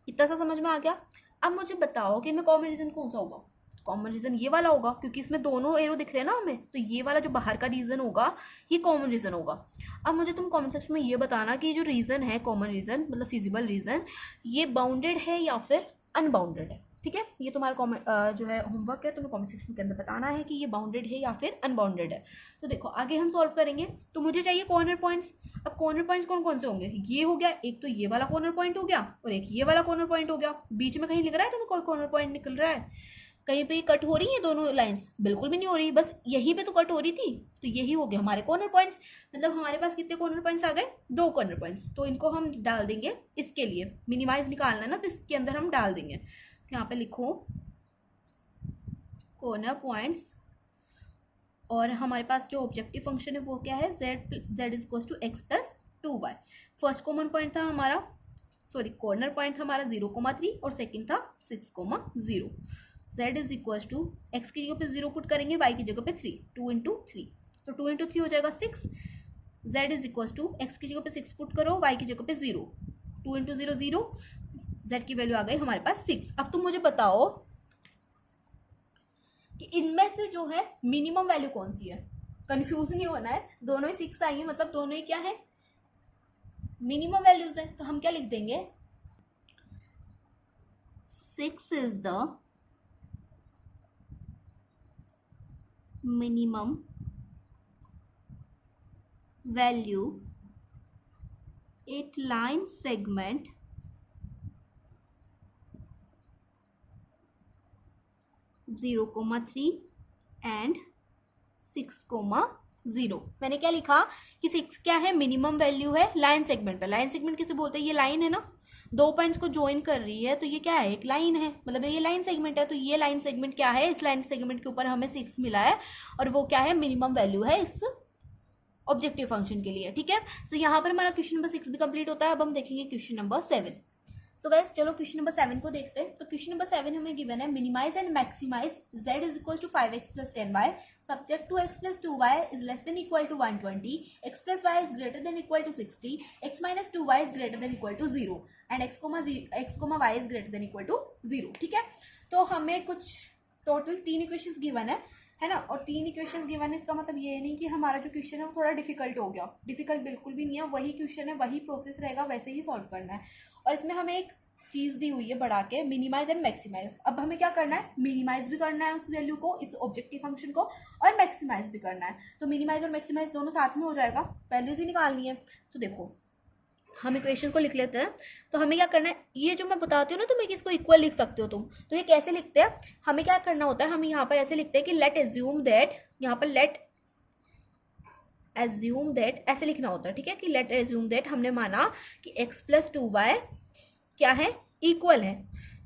इतना सा समझ में आ गया। अब मुझे बताओ कि इनमें कॉमन रीजन कौन सा होगा। कॉमन रीजन ये वाला होगा, क्योंकि इसमें दोनों एरो दिख रहे हैं ना हमें, तो ये वाला जो बाहर का रीजन होगा ये कॉमन रीजन होगा। अब मुझे तुम कमेंट सेक्शन में ये बताना कि जो रीजन है कॉमन रीजन, मतलब फिजिबल रीजन, ये बाउंडेड है या फिर अनबाउंडेड है। ठीक है, ये तुम्हारा कॉमेंट जो है होमवर्क है, तुम्हें कमेंट सेक्शन के अंदर बताना है कि ये बाउंडेड है या फिर अनबाउंडेड है। तो देखो आगे हम सॉल्व करेंगे। तो मुझे चाहिए कॉर्नर पॉइंट्स। अब कॉर्नर पॉइंट्स कौन कौन से होंगे, ये हो गया एक, तो ये वाला कॉर्नर पॉइंट हो गया, और एक ये वाला कॉर्नर पॉइंट हो गया। बीच में कहीं लिख रहा है तुम्हें कोई कॉर्नर पॉइंट निकल रहा है, कहीं पे कट हो रही है दोनों लाइंस, बिल्कुल भी नहीं हो रही, बस यहीं पे तो कट हो रही थी। तो यही हो गया हमारे कॉर्नर पॉइंट्स। मतलब हमारे पास कितने कॉर्नर पॉइंट्स आ गए, 2 कॉर्नर पॉइंट्स। तो इनको हम डाल देंगे, इसके लिए मिनिमाइज निकालना है ना, तो इसके अंदर हम डाल देंगे। तो यहाँ पे लिखो कॉर्नर पॉइंट्स, और हमारे पास जो ऑब्जेक्टिव फंक्शन है वो क्या है, z is equal to x plus 2y। First common point था हमारा, सॉरी कॉर्नर पॉइंट था हमारा 0,3, और सेकंड था 6,0। z is equal to x की जगह पे 0 पुट करेंगे, y की जगह पे 3, 2 इंटू 3, तो 2 इंटू 3 हो जाएगा 6। z is equal to x की जगह पे 6 पुट करो, y की जगह पे 0, 2 इंटू 0 0, z की वैल्यू आ गई हमारे पास 6। अब तुम मुझे बताओ कि इनमें से जो है मिनिमम वैल्यू कौन सी है। कंफ्यूज नहीं होना है, दोनों ही 6 आई है, मतलब दोनों ही क्या है, मिनिमम वैल्यूज है। तो हम क्या लिख देंगे, 6 is the minimum value at line segment (0, 3 and 6,0). मैंने क्या लिखा कि 6 क्या है, मिनिमम वैल्यू है लाइन सेगमेंट पे। लाइन सेगमेंट किसे बोलते हैं, ये लाइन है ना, 2 पॉइंट्स को ज्वाइन कर रही है, तो ये क्या है, एक लाइन है, मतलब ये लाइन सेगमेंट है। तो ये लाइन सेगमेंट क्या है, इस लाइन सेगमेंट के ऊपर हमें 6 मिला है, और वो क्या है, मिनिमम वैल्यू है इस ऑब्जेक्टिव फंक्शन के लिए, ठीक है। सो यहाँ पर हमारा क्वेश्चन नंबर 6 भी कंप्लीट होता है। अब हम देखेंगे क्वेश्चन नंबर 7। सो गाइस चलो क्वेश्चन नंबर 7 को देखते हैं। तो क्वेश्चन नंबर 7 हमें गिवन है minimise and maximise z is equal to 5x plus 10y subject to x plus 2y is less than equal to 120, x plus y is greater than equal to 60, x minus 2y is greater than equal to 0 and x comma y is greater than equal to 0, ठीक है। तो हमें कुछ total 3 equations given है ना, और 3 equations given है। इसका मतलब ये नहीं कि हमारा जो क्वेश्चन है वो थोड़ा डिफिकल्ट हो गया, डिफिकल्ट बिल्कुल भी नहीं है, वही क्वेश्चन है, वही प्रोसेस रहेगा, वैसे ही सॉल्व करना है। और इसमें हमें एक चीज दी हुई है बढ़ा के, मिनिमाइज एंड मैक्सिमाइज। अब हमें क्या करना है, मिनिमाइज भी करना है उस वैल्यू को, इस ऑब्जेक्टिव फंक्शन को, और मैक्सिमाइज भी करना है। तो मिनिमाइज और मैक्सिमाइज दोनों साथ में हो जाएगा, वैल्यूज ही निकालनी है। तो देखो हम इक्वेशन को लिख लेते हैं। तो हमें क्या करना है, ये जो मैं बताती हूँ ना तुम्हें कि इसको इक्वल लिख सकते हो तुम, तो ये कैसे लिखते हैं, हमें क्या करना होता है, हम यहाँ पर ऐसे लिखते हैं कि लेट एज्यूम दैट, यहाँ पर लेट एज्यूम दैट ऐसे लिखना होता है, ठीक है, कि लेट एज्यूम दैट हमने माना कि x प्लस 2y क्या है, इक्वल है,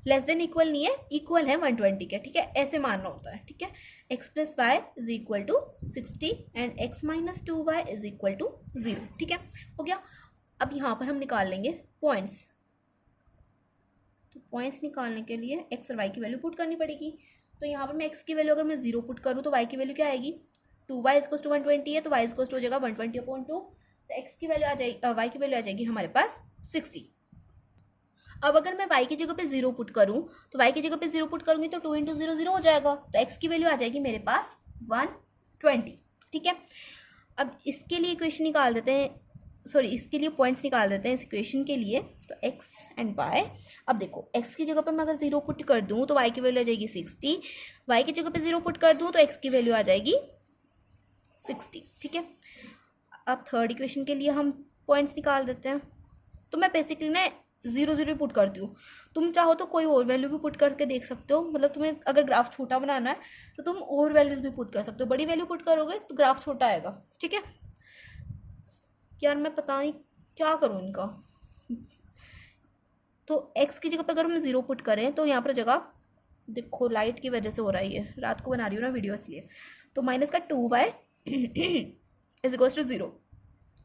लेस देन इक्वल नहीं है, इक्वल है 120 के, ठीक है, ऐसे मानना होता है, ठीक है। x plus y is equal to 60 and x minus 2y is equal to 0, ठीक है, हो गया। अब यहाँ पर हम निकाल लेंगे पॉइंट्स। तो पॉइंट्स निकालने के लिए x और y की वैल्यू पुट करनी पड़ेगी। तो यहाँ पर मैं x की वैल्यू अगर मैं 0 पुट करूँ तो y की वैल्यू क्या आएगी, 2y इज टू 120 है, तो y इज हो जाएगा 120/2, तो x की वैल्यू आ जाएगी, y की वैल्यू आ जाएगी हमारे पास 60। अब अगर मैं y की जगह पे 0 पुट करूँ तो y की जगह पे 0 पुट करूँगी तो 2 × 0 0 हो जाएगा, तो x की वैल्यू आ जाएगी मेरे पास 120, ठीक है। अब इसके लिए इक्वेशन निकाल देते हैं, सॉरी इसके लिए पॉइंट्स निकाल देते हैं इस इक्वेशन के लिए। तो x एंड y, अब देखो x की जगह पे मैं अगर 0 पुट कर दूँ तो y की वैल्यू आ जाएगी 60, y की जगह पे 0 पुट कर दूँ तो x की वैल्यू आ जाएगी 60, ठीक है। अब थर्ड इक्वेशन के लिए हम पॉइंट्स निकाल देते हैं। तो मैं बेसिकली ना 0 0 पुट करती हूँ, तुम चाहो तो कोई और वैल्यू भी पुट करके देख सकते हो, मतलब तुम्हें अगर ग्राफ छोटा बनाना है तो तुम और वैल्यूज भी पुट कर सकते हो, बड़ी वैल्यू पुट करोगे तो ग्राफ छोटा आएगा, ठीक है। यार मैं पता नहीं क्या करूँ इनका। तो x की जगह पे अगर हम 0 पुट करें तो यहाँ पर जगह, देखो लाइट की वजह से हो रही है, रात को बना रही हूँ ना वीडियो इसलिए, तो माइनस का 2y is equal to 0,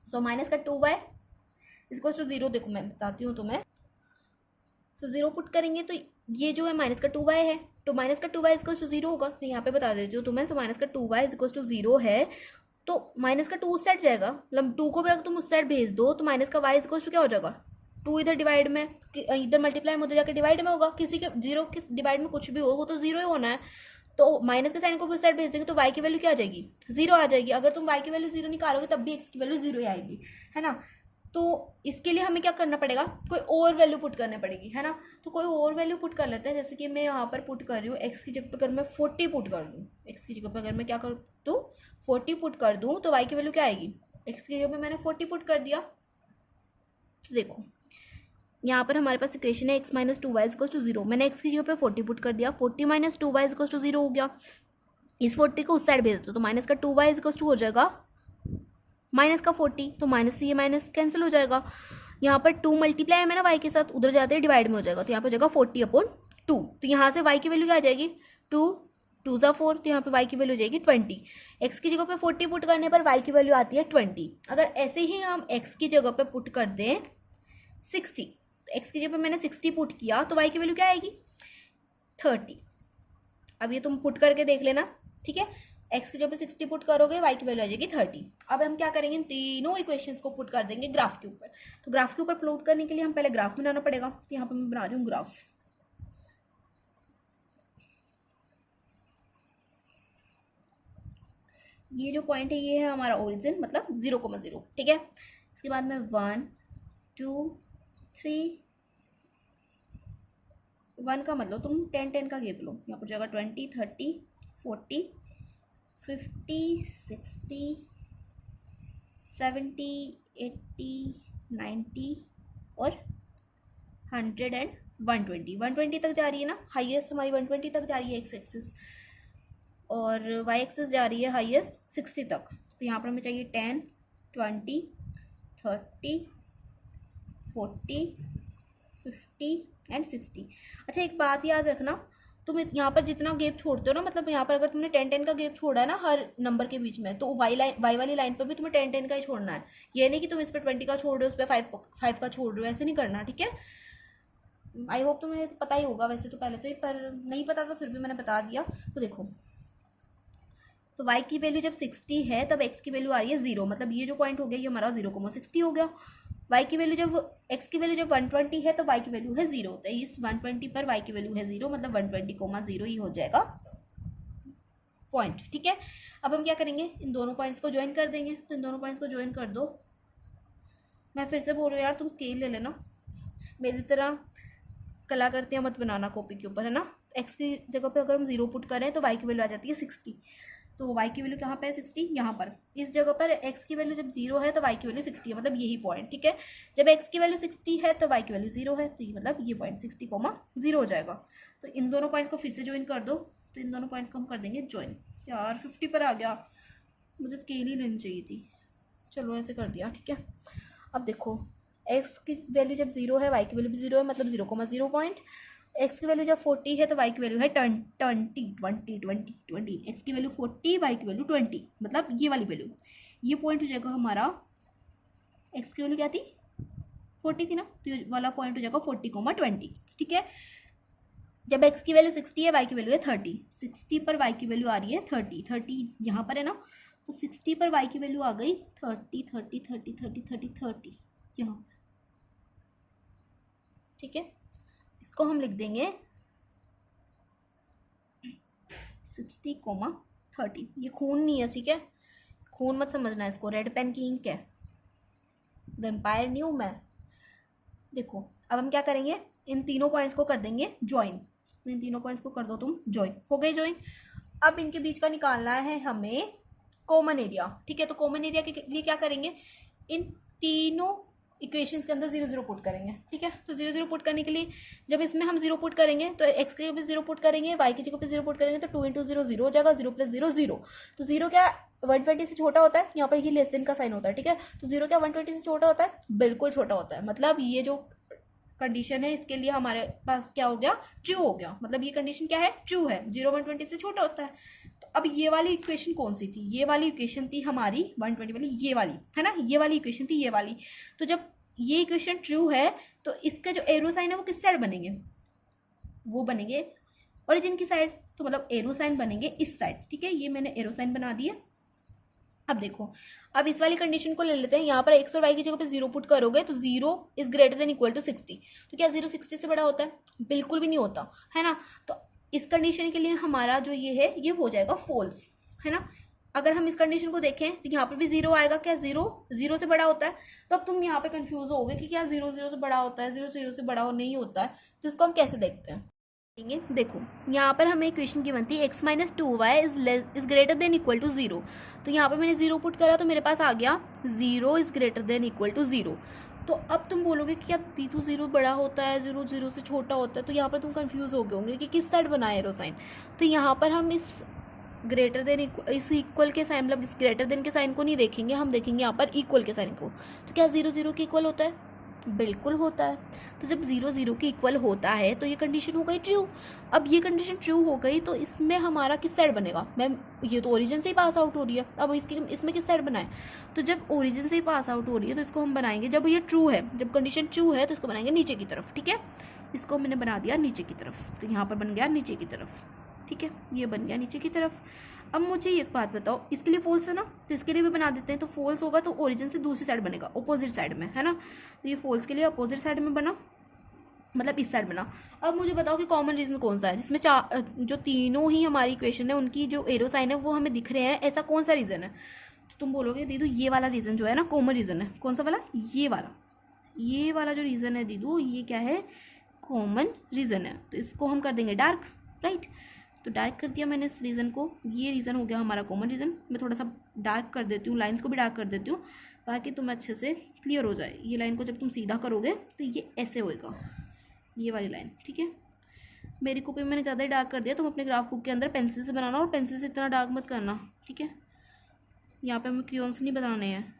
so minus का 2y इज इक्वल टू 0, देखो मैं बताती हूँ तुम्हें। सो 0 पुट करेंगे तो ये जो है माइनस का 2y है, तो माइनस का 2y इज इक्वल टू 0 होगा, मैं यहाँ पे बता देती हूँ तुम्हें। तो माइनस का 2y इज इक्वल टू 0 है, तो माइनस का 2 उस साइड जाएगा, मतलब 2 को भी अगर तुम उस साइड भेज दो तो माइनस का y इज इक्वल टू क्या हो जाएगा, 2 इधर डिवाइड में, इधर मल्टीप्लाई में, उधर जाकर डिवाइड में होगा, किसी के 0 के डिवाइड में कुछ भी हो वो तो 0 ही होना है। तो माइनस के साइन को भी उस साइड भेज देंगे तो y की वैल्यू क्या आ जाएगी, 0 आ जाएगी। अगर तुम y की वैल्यू 0 निकालोगे तब भी x की वैल्यू 0 ही आएगी, है ना। तो इसके लिए हमें क्या करना पड़ेगा, कोई और वैल्यू पुट करनी पड़ेगी, है ना। तो कोई और वैल्यू पुट कर लेते हैं, जैसे कि मैं यहाँ पर पुट कर रही हूँ x की जगह पर अगर मैं 40 पुट कर दूँ, x की जगह पर अगर मैं क्या कर दूँ 40 पुट कर दूँ तो y की वैल्यू क्या आएगी, x की जगह पर मैंने 40 पुट कर दिया। तो देखो यहाँ पर हमारे पास इक्वेशन है x minus 2y is equal to 0, मैंने x की जगह पे 40 पुट कर दिया, 40 minus 2y is equal to 0 हो गया। इस 40 को उस साइड भेज दो तो माइनस का 2y इज इक्वल टू हो जाएगा माइनस का 40, तो माइनस से ये माइनस कैंसिल हो जाएगा। यहाँ पर 2 मल्टीप्लाई है मेरा y के साथ, उधर जाते हैं डिवाइड में हो जाएगा, तो यहाँ पर हो जाएगा 40/2। तो यहाँ से y की वैल्यू क्या आ जाएगी, 2 2 ज़ा 4, तो यहाँ पे y की वैल्यू हो जाएगी 20। x की जगह पे 40 पुट करने पर y की वैल्यू आती है 20। अगर ऐसे ही हम x की जगह पे पुट कर दें 60, तो x की जगह पे मैंने 60 पुट किया तो y की वैल्यू क्या आएगी 30। अब ये तुम पुट करके देख लेना, ठीक है। x की जगह पे 60 पुट करोगे y की वैल्यू आ जाएगी 30। अब हम क्या करेंगे, इन तीनों इक्वेशंस को पुट कर देंगे ग्राफ के ऊपर। तो ग्राफ के ऊपर प्लॉट करने के लिए हम पहले ग्राफ बनाना पड़ेगा, तो यहाँ पे मैं बना रही हूँ ग्राफ। ये जो पॉइंट है ये है हमारा ओरिजिन, मतलब 0,0, ठीक है। इसके बाद में 1 2 3, 1 का मतलब तुम 10 10 का घेर लो, यहाँ पर जाएगा 20 30 40 50 60 70 80 90 और 100 एंड 120 तक जा रही है ना, हाईएस्ट हमारी 120 तक जा रही है एक्स एक्सिस, और वाई एक्सिस जा रही है हाईएस्ट 60 तक। तो यहाँ पर हमें चाहिए 10 20 30 40 50 एंड 60। अच्छा एक बात याद रखना, तुम यहाँ पर जितना गैप छोड़ते हो ना, मतलब यहाँ पर अगर तुमने 10-10 का गैप छोड़ा है ना हर नंबर के बीच में, तो वाई वाली लाइन पर भी तुम्हें 10-10 का ही छोड़ना है। ये नहीं कि तुम इस पर 20 का छोड़ रहे हो, उस पर 5 का छोड़ रहे हो, ऐसे नहीं करना, ठीक है। आई होप तुम्हें पता ही होगा वैसे तो पहले से ही, पर नहीं पता तो फिर भी मैंने बता दिया। तो देखो, तो y की वैल्यू जब 60 है तब x की वैल्यू आ रही है 0, मतलब ये जो पॉइंट हो गया ये हमारा 0,60 हो गया। y की वैल्यू जब x की वैल्यू जब 120 है तो y की वैल्यू है 0, तो इस 120 पर y की वैल्यू है 0, मतलब 120,0 ही हो जाएगा पॉइंट, ठीक है। अब हम क्या करेंगे, इन दोनों पॉइंट्स को ज्वाइन कर देंगे। तो इन दोनों पॉइंट्स को ज्वाइन कर दो। मैं फिर से बोल रही हूँ यार, तुम स्केल ले लेना, मेरी तरह कलाकृतियाँ मत बनाना कॉपी के ऊपर, है ना। x की जगह पे अगर हम 0 पुट करें तो y की वैल्यू आ जाती है 60, तो y की वैल्यू कहाँ पे है 60, यहाँ पर। इस जगह पर x की वैल्यू जब 0 है तो y की वैल्यू 60 है, मतलब यही पॉइंट, ठीक है। जब x की वैल्यू 60 है तो y की वैल्यू 0 है, तो ये मतलब ये पॉइंट 60,0 हो जाएगा। तो इन दोनों पॉइंट्स को फिर से ज्वाइन कर दो। तो इन दोनों पॉइंट्स को हम कर देंगे ज्वाइन। यार 50 पर आ गया, मुझे स्केल ही लेनी चाहिए थी, चलो ऐसे कर दिया, ठीक है। अब देखो, x की वैल्यू जब 0 है y की वैल्यू भी 0 है, मतलब 0,0 पॉइंट। x की वैल्यू जब 40 है तो y की वैल्यू है 20, x की वैल्यू 40, y की वैल्यू 20, मतलब ये वाली वैल्यू, ये पॉइंट हो जाएगा हमारा। x की वैल्यू क्या थी, 40 थी ना, तो ये वाला पॉइंट हो जाएगा 40,20, ठीक है। जब x की वैल्यू 60 है, y की वैल्यू है 30, 60 पर y की वैल्यू आ रही है 30 यहाँ पर है ना, तो 60 पर y की वैल्यू आ गई 30 यहाँ पर, ठीक है। इसको हम लिख देंगे 60,30। ये खून नहीं है, ठीक है, खून मत समझना इसको, रेड पेन की इंक है, वेम्पायर न्यू मैं। देखो अब हम क्या करेंगे, इन तीनों पॉइंट्स को कर देंगे ज्वाइन। इन तीनों पॉइंट्स को कर दो तुम ज्वाइन, हो गए ज्वाइन। अब इनके बीच का निकालना है हमें कॉमन एरिया, ठीक है। तो कॉमन एरिया के लिए क्या करेंगे, इन तीनों इक्वेशंस के अंदर 0 0 पुट करेंगे, ठीक है। तो 0 0 पुट करने के लिए जब इसमें हम 0 पुट करेंगे तो x की जगह पे 0 पुट करेंगे, y की जगह पे 0 पुट करेंगे, तो 2 × 0 0 हो जाएगा, 0 + 0 0। तो 0 क्या 120 से छोटा होता है, यहाँ पर ये लेस देन का साइन होता है, ठीक है। तो 0 क्या 120 से छोटा होता है, बिल्कुल छोटा होता है, मतलब ये जो कंडीशन है इसके लिए हमारे पास क्या हो गया, ट्रू हो गया, मतलब ये कंडीशन क्या है, ट्रू है, 0 120 से छोटा होता है। तो अब ये वाली इक्वेशन कौन सी थी, ये वाली इक्वेशन थी हमारी 120 वाली, ये वाली है ना, ये वाली इक्वेशन थी, ये वाली। तो जब ये इक्वेशन ट्रू है तो इसका जो एरो साइन है वो किस साइड बनेंगे, वो बनेंगे ओरिजिन की साइड, तो मतलब एरो साइन बनेंगे इस साइड, ठीक है। ये मैंने एरो साइन बना दिया। अब देखो, अब इस वाली कंडीशन को ले लेते हैं, यहाँ पर x और y की जगह पे 0 पुट करोगे तो 0 is greater than equal to 60, तो क्या 0 60 से बड़ा होता है, बिल्कुल भी नहीं होता, है ना। तो इस कंडीशन के लिए हमारा जो ये है ये हो जाएगा फॉल्स, है ना। अगर हम इस कंडीशन को देखें तो यहाँ पर भी 0 आएगा, क्या 0 से बड़ा होता है। तो अब तुम यहाँ पे कंफ्यूज होगे कि क्या 0 से बड़ा होता है, 0 से बड़ा नहीं होता है, तो इसको हम कैसे देखते हैं। देखो यहाँ पर हमें इक्वेशन की बनती है x - 2y is greater than equal to 0। तो यहाँ पर मैंने 0 पुट करा तो मेरे पास आ गया 0 is greater than equal to 0। तो अब तुम बोलोगे कि क्या दीदू 0 बड़ा होता है, 0 0 से छोटा होता है, तो यहाँ पर तुम कंफ्यूज हो गए होंगे कि किस साइड बनाए एरो साइन। तो यहाँ पर हम इस ग्रेटर देन इस इक्वल के साइन, मतलब इस ग्रेटर देन के साइन को नहीं देखेंगे, हम देखेंगे यहाँ पर इक्वल के साइन को। तो क्या 0 0 के इक्वल होता है, बिल्कुल होता है। तो जब 0 0 के इक्वल होता है तो ये कंडीशन हो गई ट्रू। अब ये कंडीशन ट्रू हो गई तो इसमें हमारा किस साइड बनेगा, मैम ये तो ओरिजिन से ही पास आउट हो रही है, अब इसमें किस साइड बनाए। तो जब ओरिजिन से ही पास आउट हो रही है तो इसको हम बनाएंगे, जब ये ट्रू है, जब कंडीशन ट्रू है तो इसको बनाएंगे नीचे की तरफ, ठीक है। इसको मैंने बना दिया नीचे की तरफ, तो यहाँ पर बन गया नीचे की तरफ, ठीक है, ये बन गया नीचे की तरफ। अब मुझे एक बात बताओ, इसके लिए फॉल्स है ना, तो इसके लिए भी बना देते हैं। तो फॉल्स होगा तो ओरिजिन से दूसरी साइड बनेगा, अपोजिट साइड में, है ना। तो ये फॉल्स के लिए अपोजिट साइड में बना, मतलब इस साइड बना। अब मुझे बताओ कि कॉमन रीजन कौन सा है, जिसमें जो तीनों ही हमारी इक्वेशन है उनकी जो एरो साइन है वो हमें दिख रहे हैं, ऐसा कौन सा रीज़न है। तो तुम बोलोगे दीदू ये वाला रीज़न जो है ना कॉमन रीज़न है, कौन सा वाला, ये वाला जो रीज़न है दीदू, ये क्या है, कॉमन रीज़न है। तो इसको हम कर देंगे डार्क, राइट। तो डार्क कर दिया मैंने इस रीज़न को, ये रीज़न हो गया हमारा कॉमन रीज़न। मैं थोड़ा सा डार्क कर देती हूँ, लाइंस को भी डार्क कर देती हूँ ताकि तुम्हें अच्छे से क्लियर हो जाए। ये लाइन को जब तुम सीधा करोगे तो ये ऐसे होएगा, ये वाली लाइन, ठीक है। मेरी कॉपी में मैंने ज़्यादा ही डार्क कर दिया, तुम अपने ग्राफ बुक के अंदर पेंसिल से बनाना, और पेंसिल से इतना डार्क मत करना, ठीक है। यहाँ पर हमें क्रेयॉन से नहीं बनाने हैं,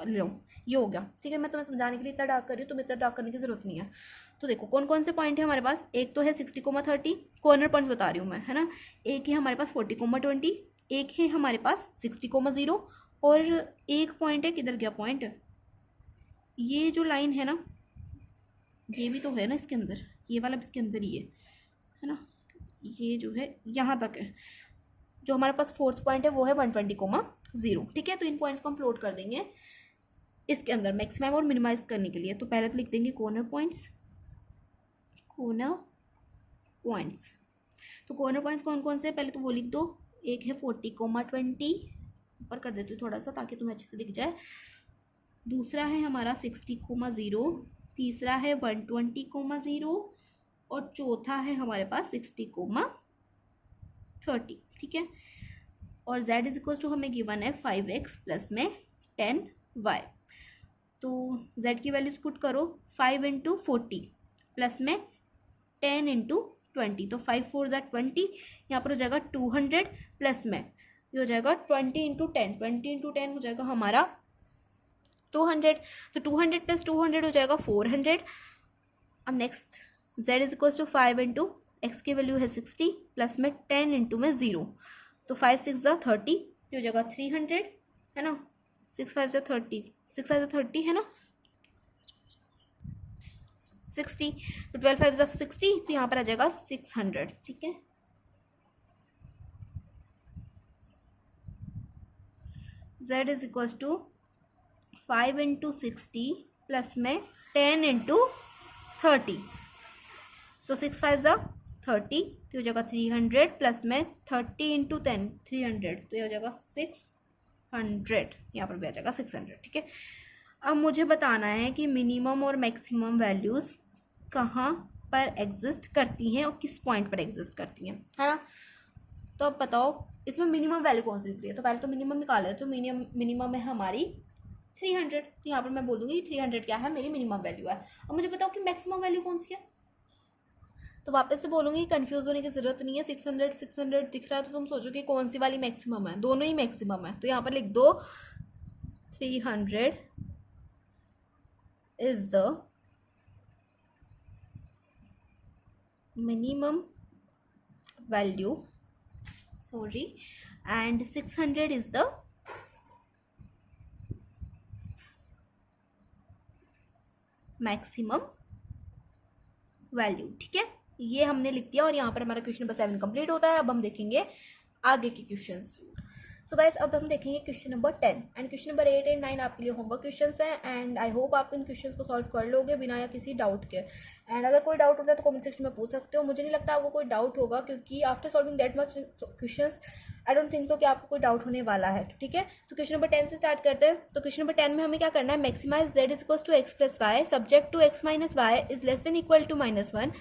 लो ये हो गया, ठीक है। मैं तुम्हें समझाने के लिए इतना डार्क कर रही हूँ, तुम्हें इतना डार्क करने की जरूरत नहीं है। तो देखो कौन कौन से पॉइंट है हमारे पास, एक तो है 60,30 कॉर्नर पॉइंट्स बता रही हूँ मैं, है ना। एक है हमारे पास 40,20, एक है हमारे पास 60,0, और एक पॉइंट है, किधर गया पॉइंट, ये जो लाइन है ना, ये भी तो है ना इसके अंदर, ये वाला भी इसके अंदर ही है ना, ये जो है यहाँ तक है। जो हमारे पास फोर्थ पॉइंट है वो है 120,0, ठीक है। तो इन पॉइंट्स को हम प्लॉट कर देंगे इसके अंदर मैक्सिमम और मिनिमाइज करने के लिए। तो पहले तो लिख देंगे कॉर्नर पॉइंट्स, तो कॉर्नर पॉइंट्स कौन कौन से, पहले तो वो लिख दो। एक है 40,20, ऊपर कर देती हूँ थोड़ा सा ताकि तुम्हें अच्छे से दिख जाए। दूसरा है हमारा 60,0, तीसरा है 120,0, और चौथा है हमारे पास 60,30, ठीक है। और z इज इक्वल टू हमें गिवन है 5x प्लस में 10y। तो z की वैल्यूज पुट करो, 5 × 40 प्लस में 10 × 20, तो 5 4 = 20, यहाँ पर हो जाएगा 200 प्लस में ये हो जाएगा 20 × 10, 20 × 10 हो जाएगा हमारा 200, तो 200 + 200 हो जाएगा 400। अब next z is equal to 5 × x की वैल्यू है 60 प्लस में 10 × में 0, तो 5 6 = 30, ये हो जाएगा 300, है ना। 6 5 = 30, 6 5 = 30 है ना, 60, तो 12 5 = 60, तो यहाँ पर आ जाएगा 600, ठीक है। z is equal to 5 × 60 plus में 10 × 30, तो 6 5 = 30, तो हो जाएगा 300 प्लस में 30 × 10 300, तो ये हो जाएगा 600, यहाँ पर भी आ जाएगा 600, ठीक है। अब मुझे बताना है कि मिनिमम और मैक्सिमम वैल्यूज़ कहाँ पर एग्जिस्ट करती हैं और किस पॉइंट पर एग्जिस्ट करती हैं, है ना। तो अब बताओ इसमें मिनिमम वैल्यू कौन सी दिख रही है, तो पहले तो मिनिमम निकाल है, तो मिनिमम है हमारी 300, तो यहाँ पर मैं बोल दूँगी 300 क्या है, मेरी मिनिमम वैल्यू है। अब मुझे बताओ कि मैक्सिमम वैल्यू कौन सी है, तो वापस से बोलूँगी, कंफ्यूज होने की ज़रूरत नहीं है। 600 दिख रहा है तो तुम सोचो कि कौन सी वाली मैक्सिमम है, दोनों ही मैक्सिमम है, तो यहाँ पर लिख दो 300 is the minimum value, sorry, and 600 is the maximum value, ठीक है। ये हमने लिख दिया और यहाँ पर हमारा क्वेश्चन नंबर 7 कंप्लीट होता है। अब हम देखेंगे आगे के क्वेश्चंस। सो गाइस अब हम देखेंगे question number 10 and question number 8 and 9 आपके लिए होमवर्क क्वेश्चंस हैं एंड आई होप आप इन क्वेश्चंस को सॉल्व कर लोगे बिना या किसी डाउट के। एंड अगर कोई डाउट होता है तो कमेंट सेक्शन में पूछ सकते हो। मुझे नहीं लगता आपको कोई डाउट होगा क्योंकि after solving that much questions I don't think so कि आपको कोई डाउट होने वाला है, ठीक है। तो क्वेश्चन नंबर 10 से स्टार्ट करते हैं। तो क्वेश्चन नंबर 10 में हमें क्या करना है, maximise z is equal to x plus y subject to x minus y is less than equal to -1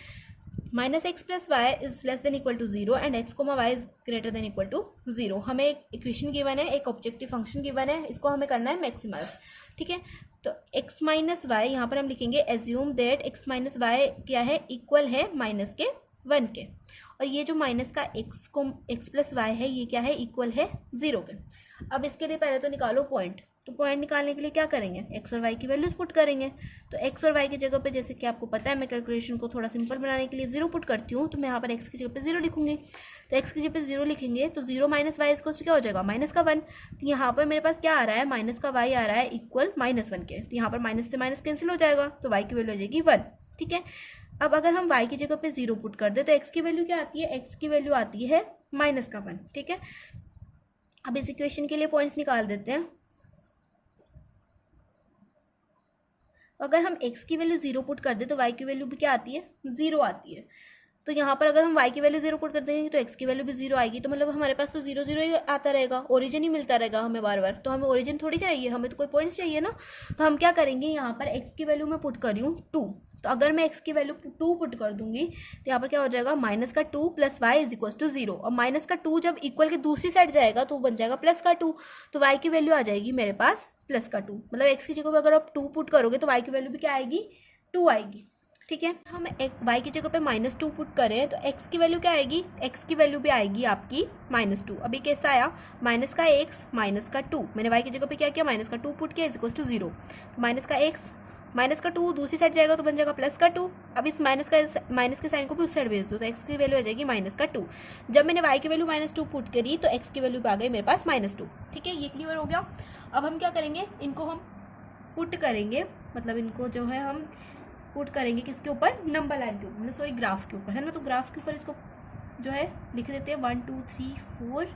minus x plus y is less than equal to 0 and x comma y is greater than equal to 0। हमें एक equation given है, एक objective function given है, इसको हमें करना है maximise, ठीक है। तो x माइनस वाई यहाँ पर हम लिखेंगे assume that x minus y क्या है, इक्वल है माइनस के 1 के, और ये जो माइनस का x प्लस वाई है ये क्या है, इक्वल है 0 के। अब इसके लिए पहले तो निकालो पॉइंट। तो पॉइंट निकालने के लिए क्या करेंगे, x और y की वैल्यूज पुट करेंगे। तो x और y की जगह पे जैसे कि आपको पता है मैं कैलकुलेशन को थोड़ा सिंपल बनाने के लिए 0 पुट करती हूँ, तो मैं यहाँ पर x की जगह पे 0 लिखूंगी। तो x की जगह पे 0 लिखेंगे तो 0 माइनस वाई इसको क्या हो जाएगा, माइनस का 1। तो यहाँ पर मेरे पास क्या आ रहा है, माइनस का y आ रहा है इक्वल -1 के, तो यहाँ पर माइनस से माइनस कैंसिल हो जाएगा, तो y की वैल्यू आ जाएगी 1, ठीक है। अब अगर हम y की जगह पे 0 पुट कर दे तो x की वैल्यू क्या आती है, x की वैल्यू आती है -1, ठीक है। अब इस इक्वेशन के लिए पॉइंट्स निकाल देते हैं। तो अगर हम x की वैल्यू 0 पुट कर दे तो y की वैल्यू भी क्या आती है, 0 आती है। तो यहाँ पर अगर हम y की वैल्यू 0 पुट कर देंगे तो x की वैल्यू भी 0 आएगी, तो मतलब हमारे पास तो 0 0 ही आता रहेगा, ओरिजिन ही मिलता रहेगा हमें बार बार। तो हमें ओरिजिन थोड़ी चाहिए, हमें तो कोई पॉइंट्स चाहिए ना। तो हम क्या करेंगे, यहाँ पर x की वैल्यू मैं पुट कर रही हूँ 2। तो अगर मैं x की वैल्यू 2 पुट कर दूंगी तो यहाँ पर क्या हो जाएगा, माइनस का 2 plus y is equal to 0, और माइनस का 2 जब इक्वल के दूसरी साइड जाएगा तो बन जाएगा प्लस का 2। तो y की वैल्यू आ जाएगी मेरे पास प्लस का 2, मतलब x की जगह पर अगर आप 2 पुट करोगे तो y की वैल्यू भी क्या आएगी, 2 आएगी, ठीक है। हम एक y की जगह पे -2 पुट करें तो x की वैल्यू क्या आएगी, x की वैल्यू भी आएगी आपकी -2। अभी कैसा आया, माइनस का x माइनस का 2, मैंने y की जगह पे क्या किया, माइनस का 2 पुट किया, = 0। तो माइनस का x माइनस का 2 दूसरी साइड जाएगा तो बन जाएगा प्लस का 2। अब इस माइनस के साइन को भी उस साइड भेज दो तो x की वैल्यू आ जाएगी -2। जब मैंने y की वैल्यू -2 पुट करी तो x की वैल्यू पे आ गई मेरे पास -2। ठीक है, ये क्लियर हो गया। अब हम क्या करेंगे, इनको हम पुट करेंगे, मतलब इनको जो है हम पुट करेंगे किसके ऊपर, नंबर लाइन के ऊपर, मतलब सॉरी ग्राफ के ऊपर, है ना। तो ग्राफ के ऊपर इसको जो है लिख देते हैं 1 2 3 4,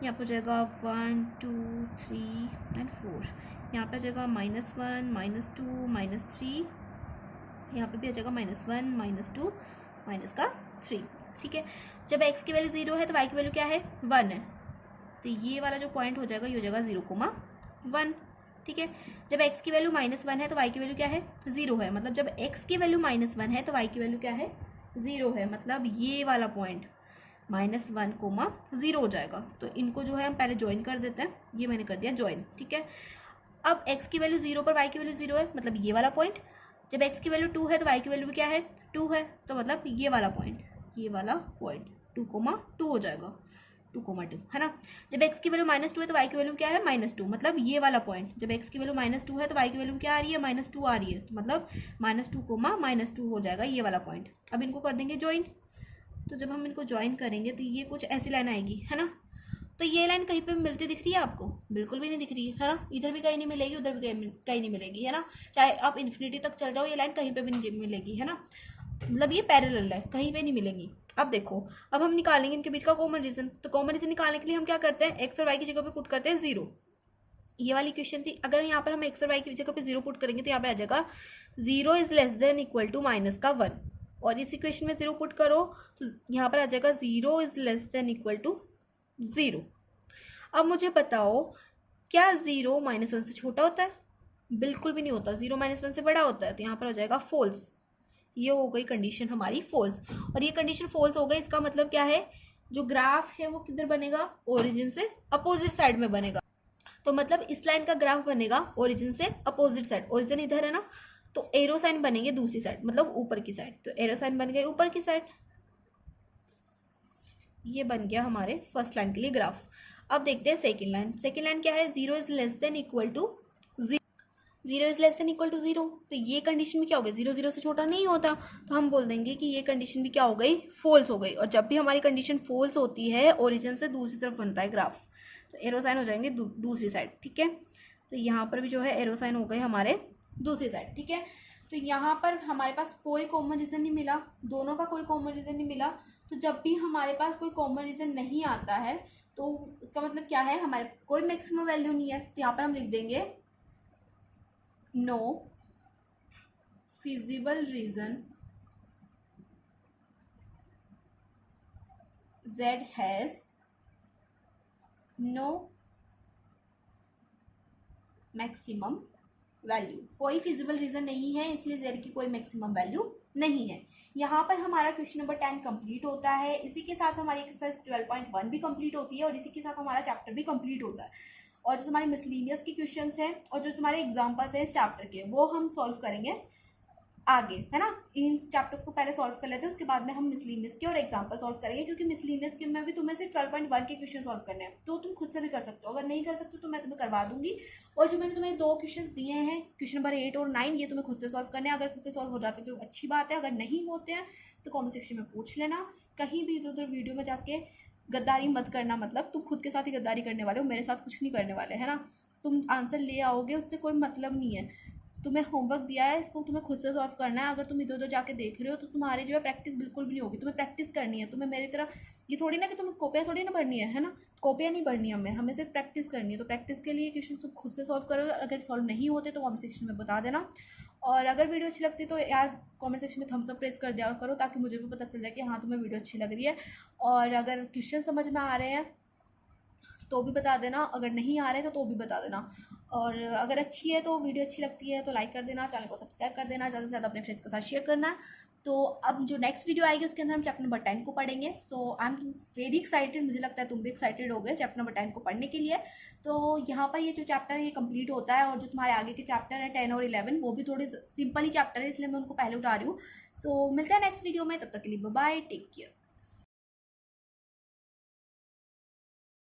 यहाँ पर हो जाएगा 1 2 3 एंड 4, यहाँ पे आ जाएगा -1 -2 -3, यहाँ पे भी आ जाएगा -1 -2 -3। ठीक है, जब x की वैल्यू 0 है तो y की वैल्यू क्या है, 1 है। तो ये वाला जो पॉइंट हो जाएगा ये हो जाएगा 0,1। ठीक है, जब x की वैल्यू -1 है तो y की वैल्यू क्या है, 0 है। मतलब जब x की वैल्यू -1 है तो y की वैल्यू क्या है, 0 है। मतलब ये वाला पॉइंट -1,0 हो जाएगा। तो इनको जो है हम पहले ज्वाइन कर देते हैं, ये मैंने कर दिया ज्वाइन। ठीक है, अब x की वैल्यू 0 पर y की वैल्यू 0 है, मतलब ये वाला पॉइंट। जब x की वैल्यू 2 है तो y की वैल्यू भी क्या है, 2 है। तो मतलब ये वाला पॉइंट 2,2 हो जाएगा, 2,2 है ना। जब x की वैल्यू -2 है तो y की वैल्यू क्या है, -2। मतलब ये वाला पॉइंट, जब x की वैल्यू -2 है तो y की वैल्यू क्या आ रही है, -2 आ रही है। तो मतलब -2, -2 हो जाएगा ये वाला पॉइंट। अब इनको कर देंगे ज्वाइन। तो जब हम इनको ज्वाइन करेंगे तो ये कुछ ऐसी लाइन आएगी, है ना। तो ये लाइन कहीं पे मिलती दिख रही है आपको, बिल्कुल भी नहीं दिख रही है ना। इधर भी कहीं नहीं मिलेगी, उधर भी कहीं नहीं मिलेगी, है ना। चाहे आप इन्फिनिटी तक चल जाओ ये लाइन कहीं पे भी नहीं मिलेगी, है ना। मतलब ये पैरेलल है, कहीं पे नहीं मिलेंगी। अब देखो, अब हम निकालेंगे इनके बीच का कॉमन रीजन। तो कॉमन रीजन निकालने के लिए हम क्या करते हैं, x और y की जगह पे पुट करते हैं 0। ये वाली क्वेश्चन थी, अगर यहाँ पर हम x और y की जगह पे 0 पुट करेंगे तो यहाँ पे आ जाएगा 0 = -1। और इस इक्वेशन में 0 पुट करो तो यहाँ पर आ जाएगा 0 = 0। अब मुझे बताओ, क्या 0 -1 से छोटा होता है, बिल्कुल भी नहीं होता। 0 -1 से बड़ा होता है। तो यहाँ पर आ जाएगा फॉल्स। ये हो गई कंडीशन हमारी फॉल्स। और ये कंडीशन फॉल्स हो गई, इसका मतलब क्या है, जो ग्राफ है वो किधर बनेगा, ओरिजिन से अपोजिट साइड में बनेगा। तो मतलब इस लाइन का ग्राफ बनेगा ओरिजिन से अपोजिट साइड। ओरिजिन इधर है ना, तो एरो साइन बनेंगे दूसरी साइड, मतलब ऊपर की साइड। तो एरो साइन बन गए ऊपर की साइड। ये बन गया हमारे फर्स्ट लाइन के लिए ग्राफ। अब देखते हैं सेकेंड लाइन। सेकेंड लाइन क्या है, 0 = 0। तो ये कंडीशन में क्या हो गई, 0 0 से छोटा नहीं होता। तो हम बोल देंगे कि ये कंडीशन भी क्या हो गई, फॉल्स हो गई। और जब भी हमारी कंडीशन फॉल्स होती है, ओरिजिन से दूसरी तरफ बनता है ग्राफ, तो एरो साइन हो जाएंगे दूसरी साइड। ठीक है, तो यहाँ पर भी जो है एरो साइन हो गए हमारे दूसरी साइड। ठीक है, तो यहाँ पर हमारे पास कोई कॉमन रीजन नहीं मिला, दोनों का कोई कॉमन रीजन नहीं मिला। तो जब भी हमारे पास कोई कॉमन रीजन नहीं आता है तो उसका मतलब क्या है, हमारे कोई मैक्सिमम वैल्यू नहीं है। तो यहाँ पर हम लिख देंगे no feasible reason Z has no maximum value. कोई फिजिबल रीजन नहीं है, इसलिए Z की कोई मैक्सिमम वैल्यू नहीं है। यहाँ पर हमारा क्वेश्चन नंबर 10 कंप्लीट होता है। इसी के साथ हमारी एक्सरसाइज 12.1 भी कंप्लीट होती है और इसी के साथ हमारा चैप्टर भी कंप्लीट होता है। और जो तुम्हारे मिसलिनियस की क्वेश्चंस हैं और जो तुम्हारे एग्जाम्पल्स हैं इस चैप्टर के, वो हम सॉल्व करेंगे आगे, है ना। इन चैप्टर्स को पहले सॉल्व कर लेते हैं, उसके बाद में हम मिसलिनियस के और एग्जाम्पल सॉल्व करेंगे। क्योंकि मिसलिनियस के में भी तुम्हें सिर्फ 12.1 के क्वेश्चन सॉल्व करने हैं, तो तुम खुद से भी कर सकते हो। अगर नहीं कर सकते तो मैं तुम्हें करवा दूंगी। और जो मैंने तुम्हें 2 क्वेश्चन दिए हैं, क्वेश्चन नंबर 8 और 9, ये तुम्हें खुद से सॉल्व करने हैं। अगर खुद से सॉल्व हो जाते तो अच्छी बात है, अगर नहीं होते हैं तो कॉमेंट सेक्शन में पूछ लेना। कहीं भी इधर उधर वीडियो में जाके गद्दारी मत करना, मतलब तुम खुद के साथ ही गद्दारी करने वाले हो, मेरे साथ कुछ नहीं करने वाले, है ना। तुम आंसर ले आओगे, उससे कोई मतलब नहीं है। तुम्हें होमवर्क दिया है, इसको तुम्हें खुद से सॉल्व करना है। अगर तुम इधर उधर जाके देख रहे हो तो तुम्हारी जो है प्रैक्टिस बिल्कुल भी नहीं होगी। तुम्हें प्रैक्टिस करनी है, तुम्हें मेरी तरह ये थोड़ी ना कि तुम्हें कॉपियाँ थोड़ी ना भरनी है ना। कॉपियाँ नहीं भरनी हमें सिर्फ प्रैक्टिस करनी है। तो प्रैक्टिस के लिए क्वेश्चन तुम खुद से सॉल्व करो। अगर सॉल्व नहीं होते तो कॉमेंट सेक्शन में बता देना। और अगर वीडियो अच्छी लगती तो यार कमेंट सेक्शन में थम्स अप प्रेस कर दिया करो, ताकि मुझे भी पता चल जाए कि हाँ तुम्हें वीडियो अच्छी लग रही है। और अगर क्वेश्चन समझ में आ रहे हैं तो भी बता देना, अगर नहीं आ रहे तो भी बता देना। और अगर अच्छी है तो वीडियो अच्छी लगती है तो लाइक कर देना, चैनल को सब्सक्राइब कर देना, ज़्यादा से ज़्यादा अपने फ्रेंड्स के साथ शेयर करना। तो अब जो नेक्स्ट वीडियो आएगी उसके अंदर हम चैप्टर नंबर 10 को पढ़ेंगे। तो आई एम वेरी एक्साइटेड, मुझे लगता है तुम भी एक्साइटेड हो गए चैप्टर नंबर 10 को पढ़ने के लिए। तो यहाँ पर ये जो चैप्टर है ये कंप्लीट होता है, और जो तुम्हारे आगे के चैप्टर है 10 और 11 वो भी थोड़े सिंपल ही चैप्टर है, इसलिए मैं उनको पहले उठा रही हूँ। सो मिलते हैं नेक्स्ट वीडियो में, तब तक के लिए बाय बाय, टेक केयर।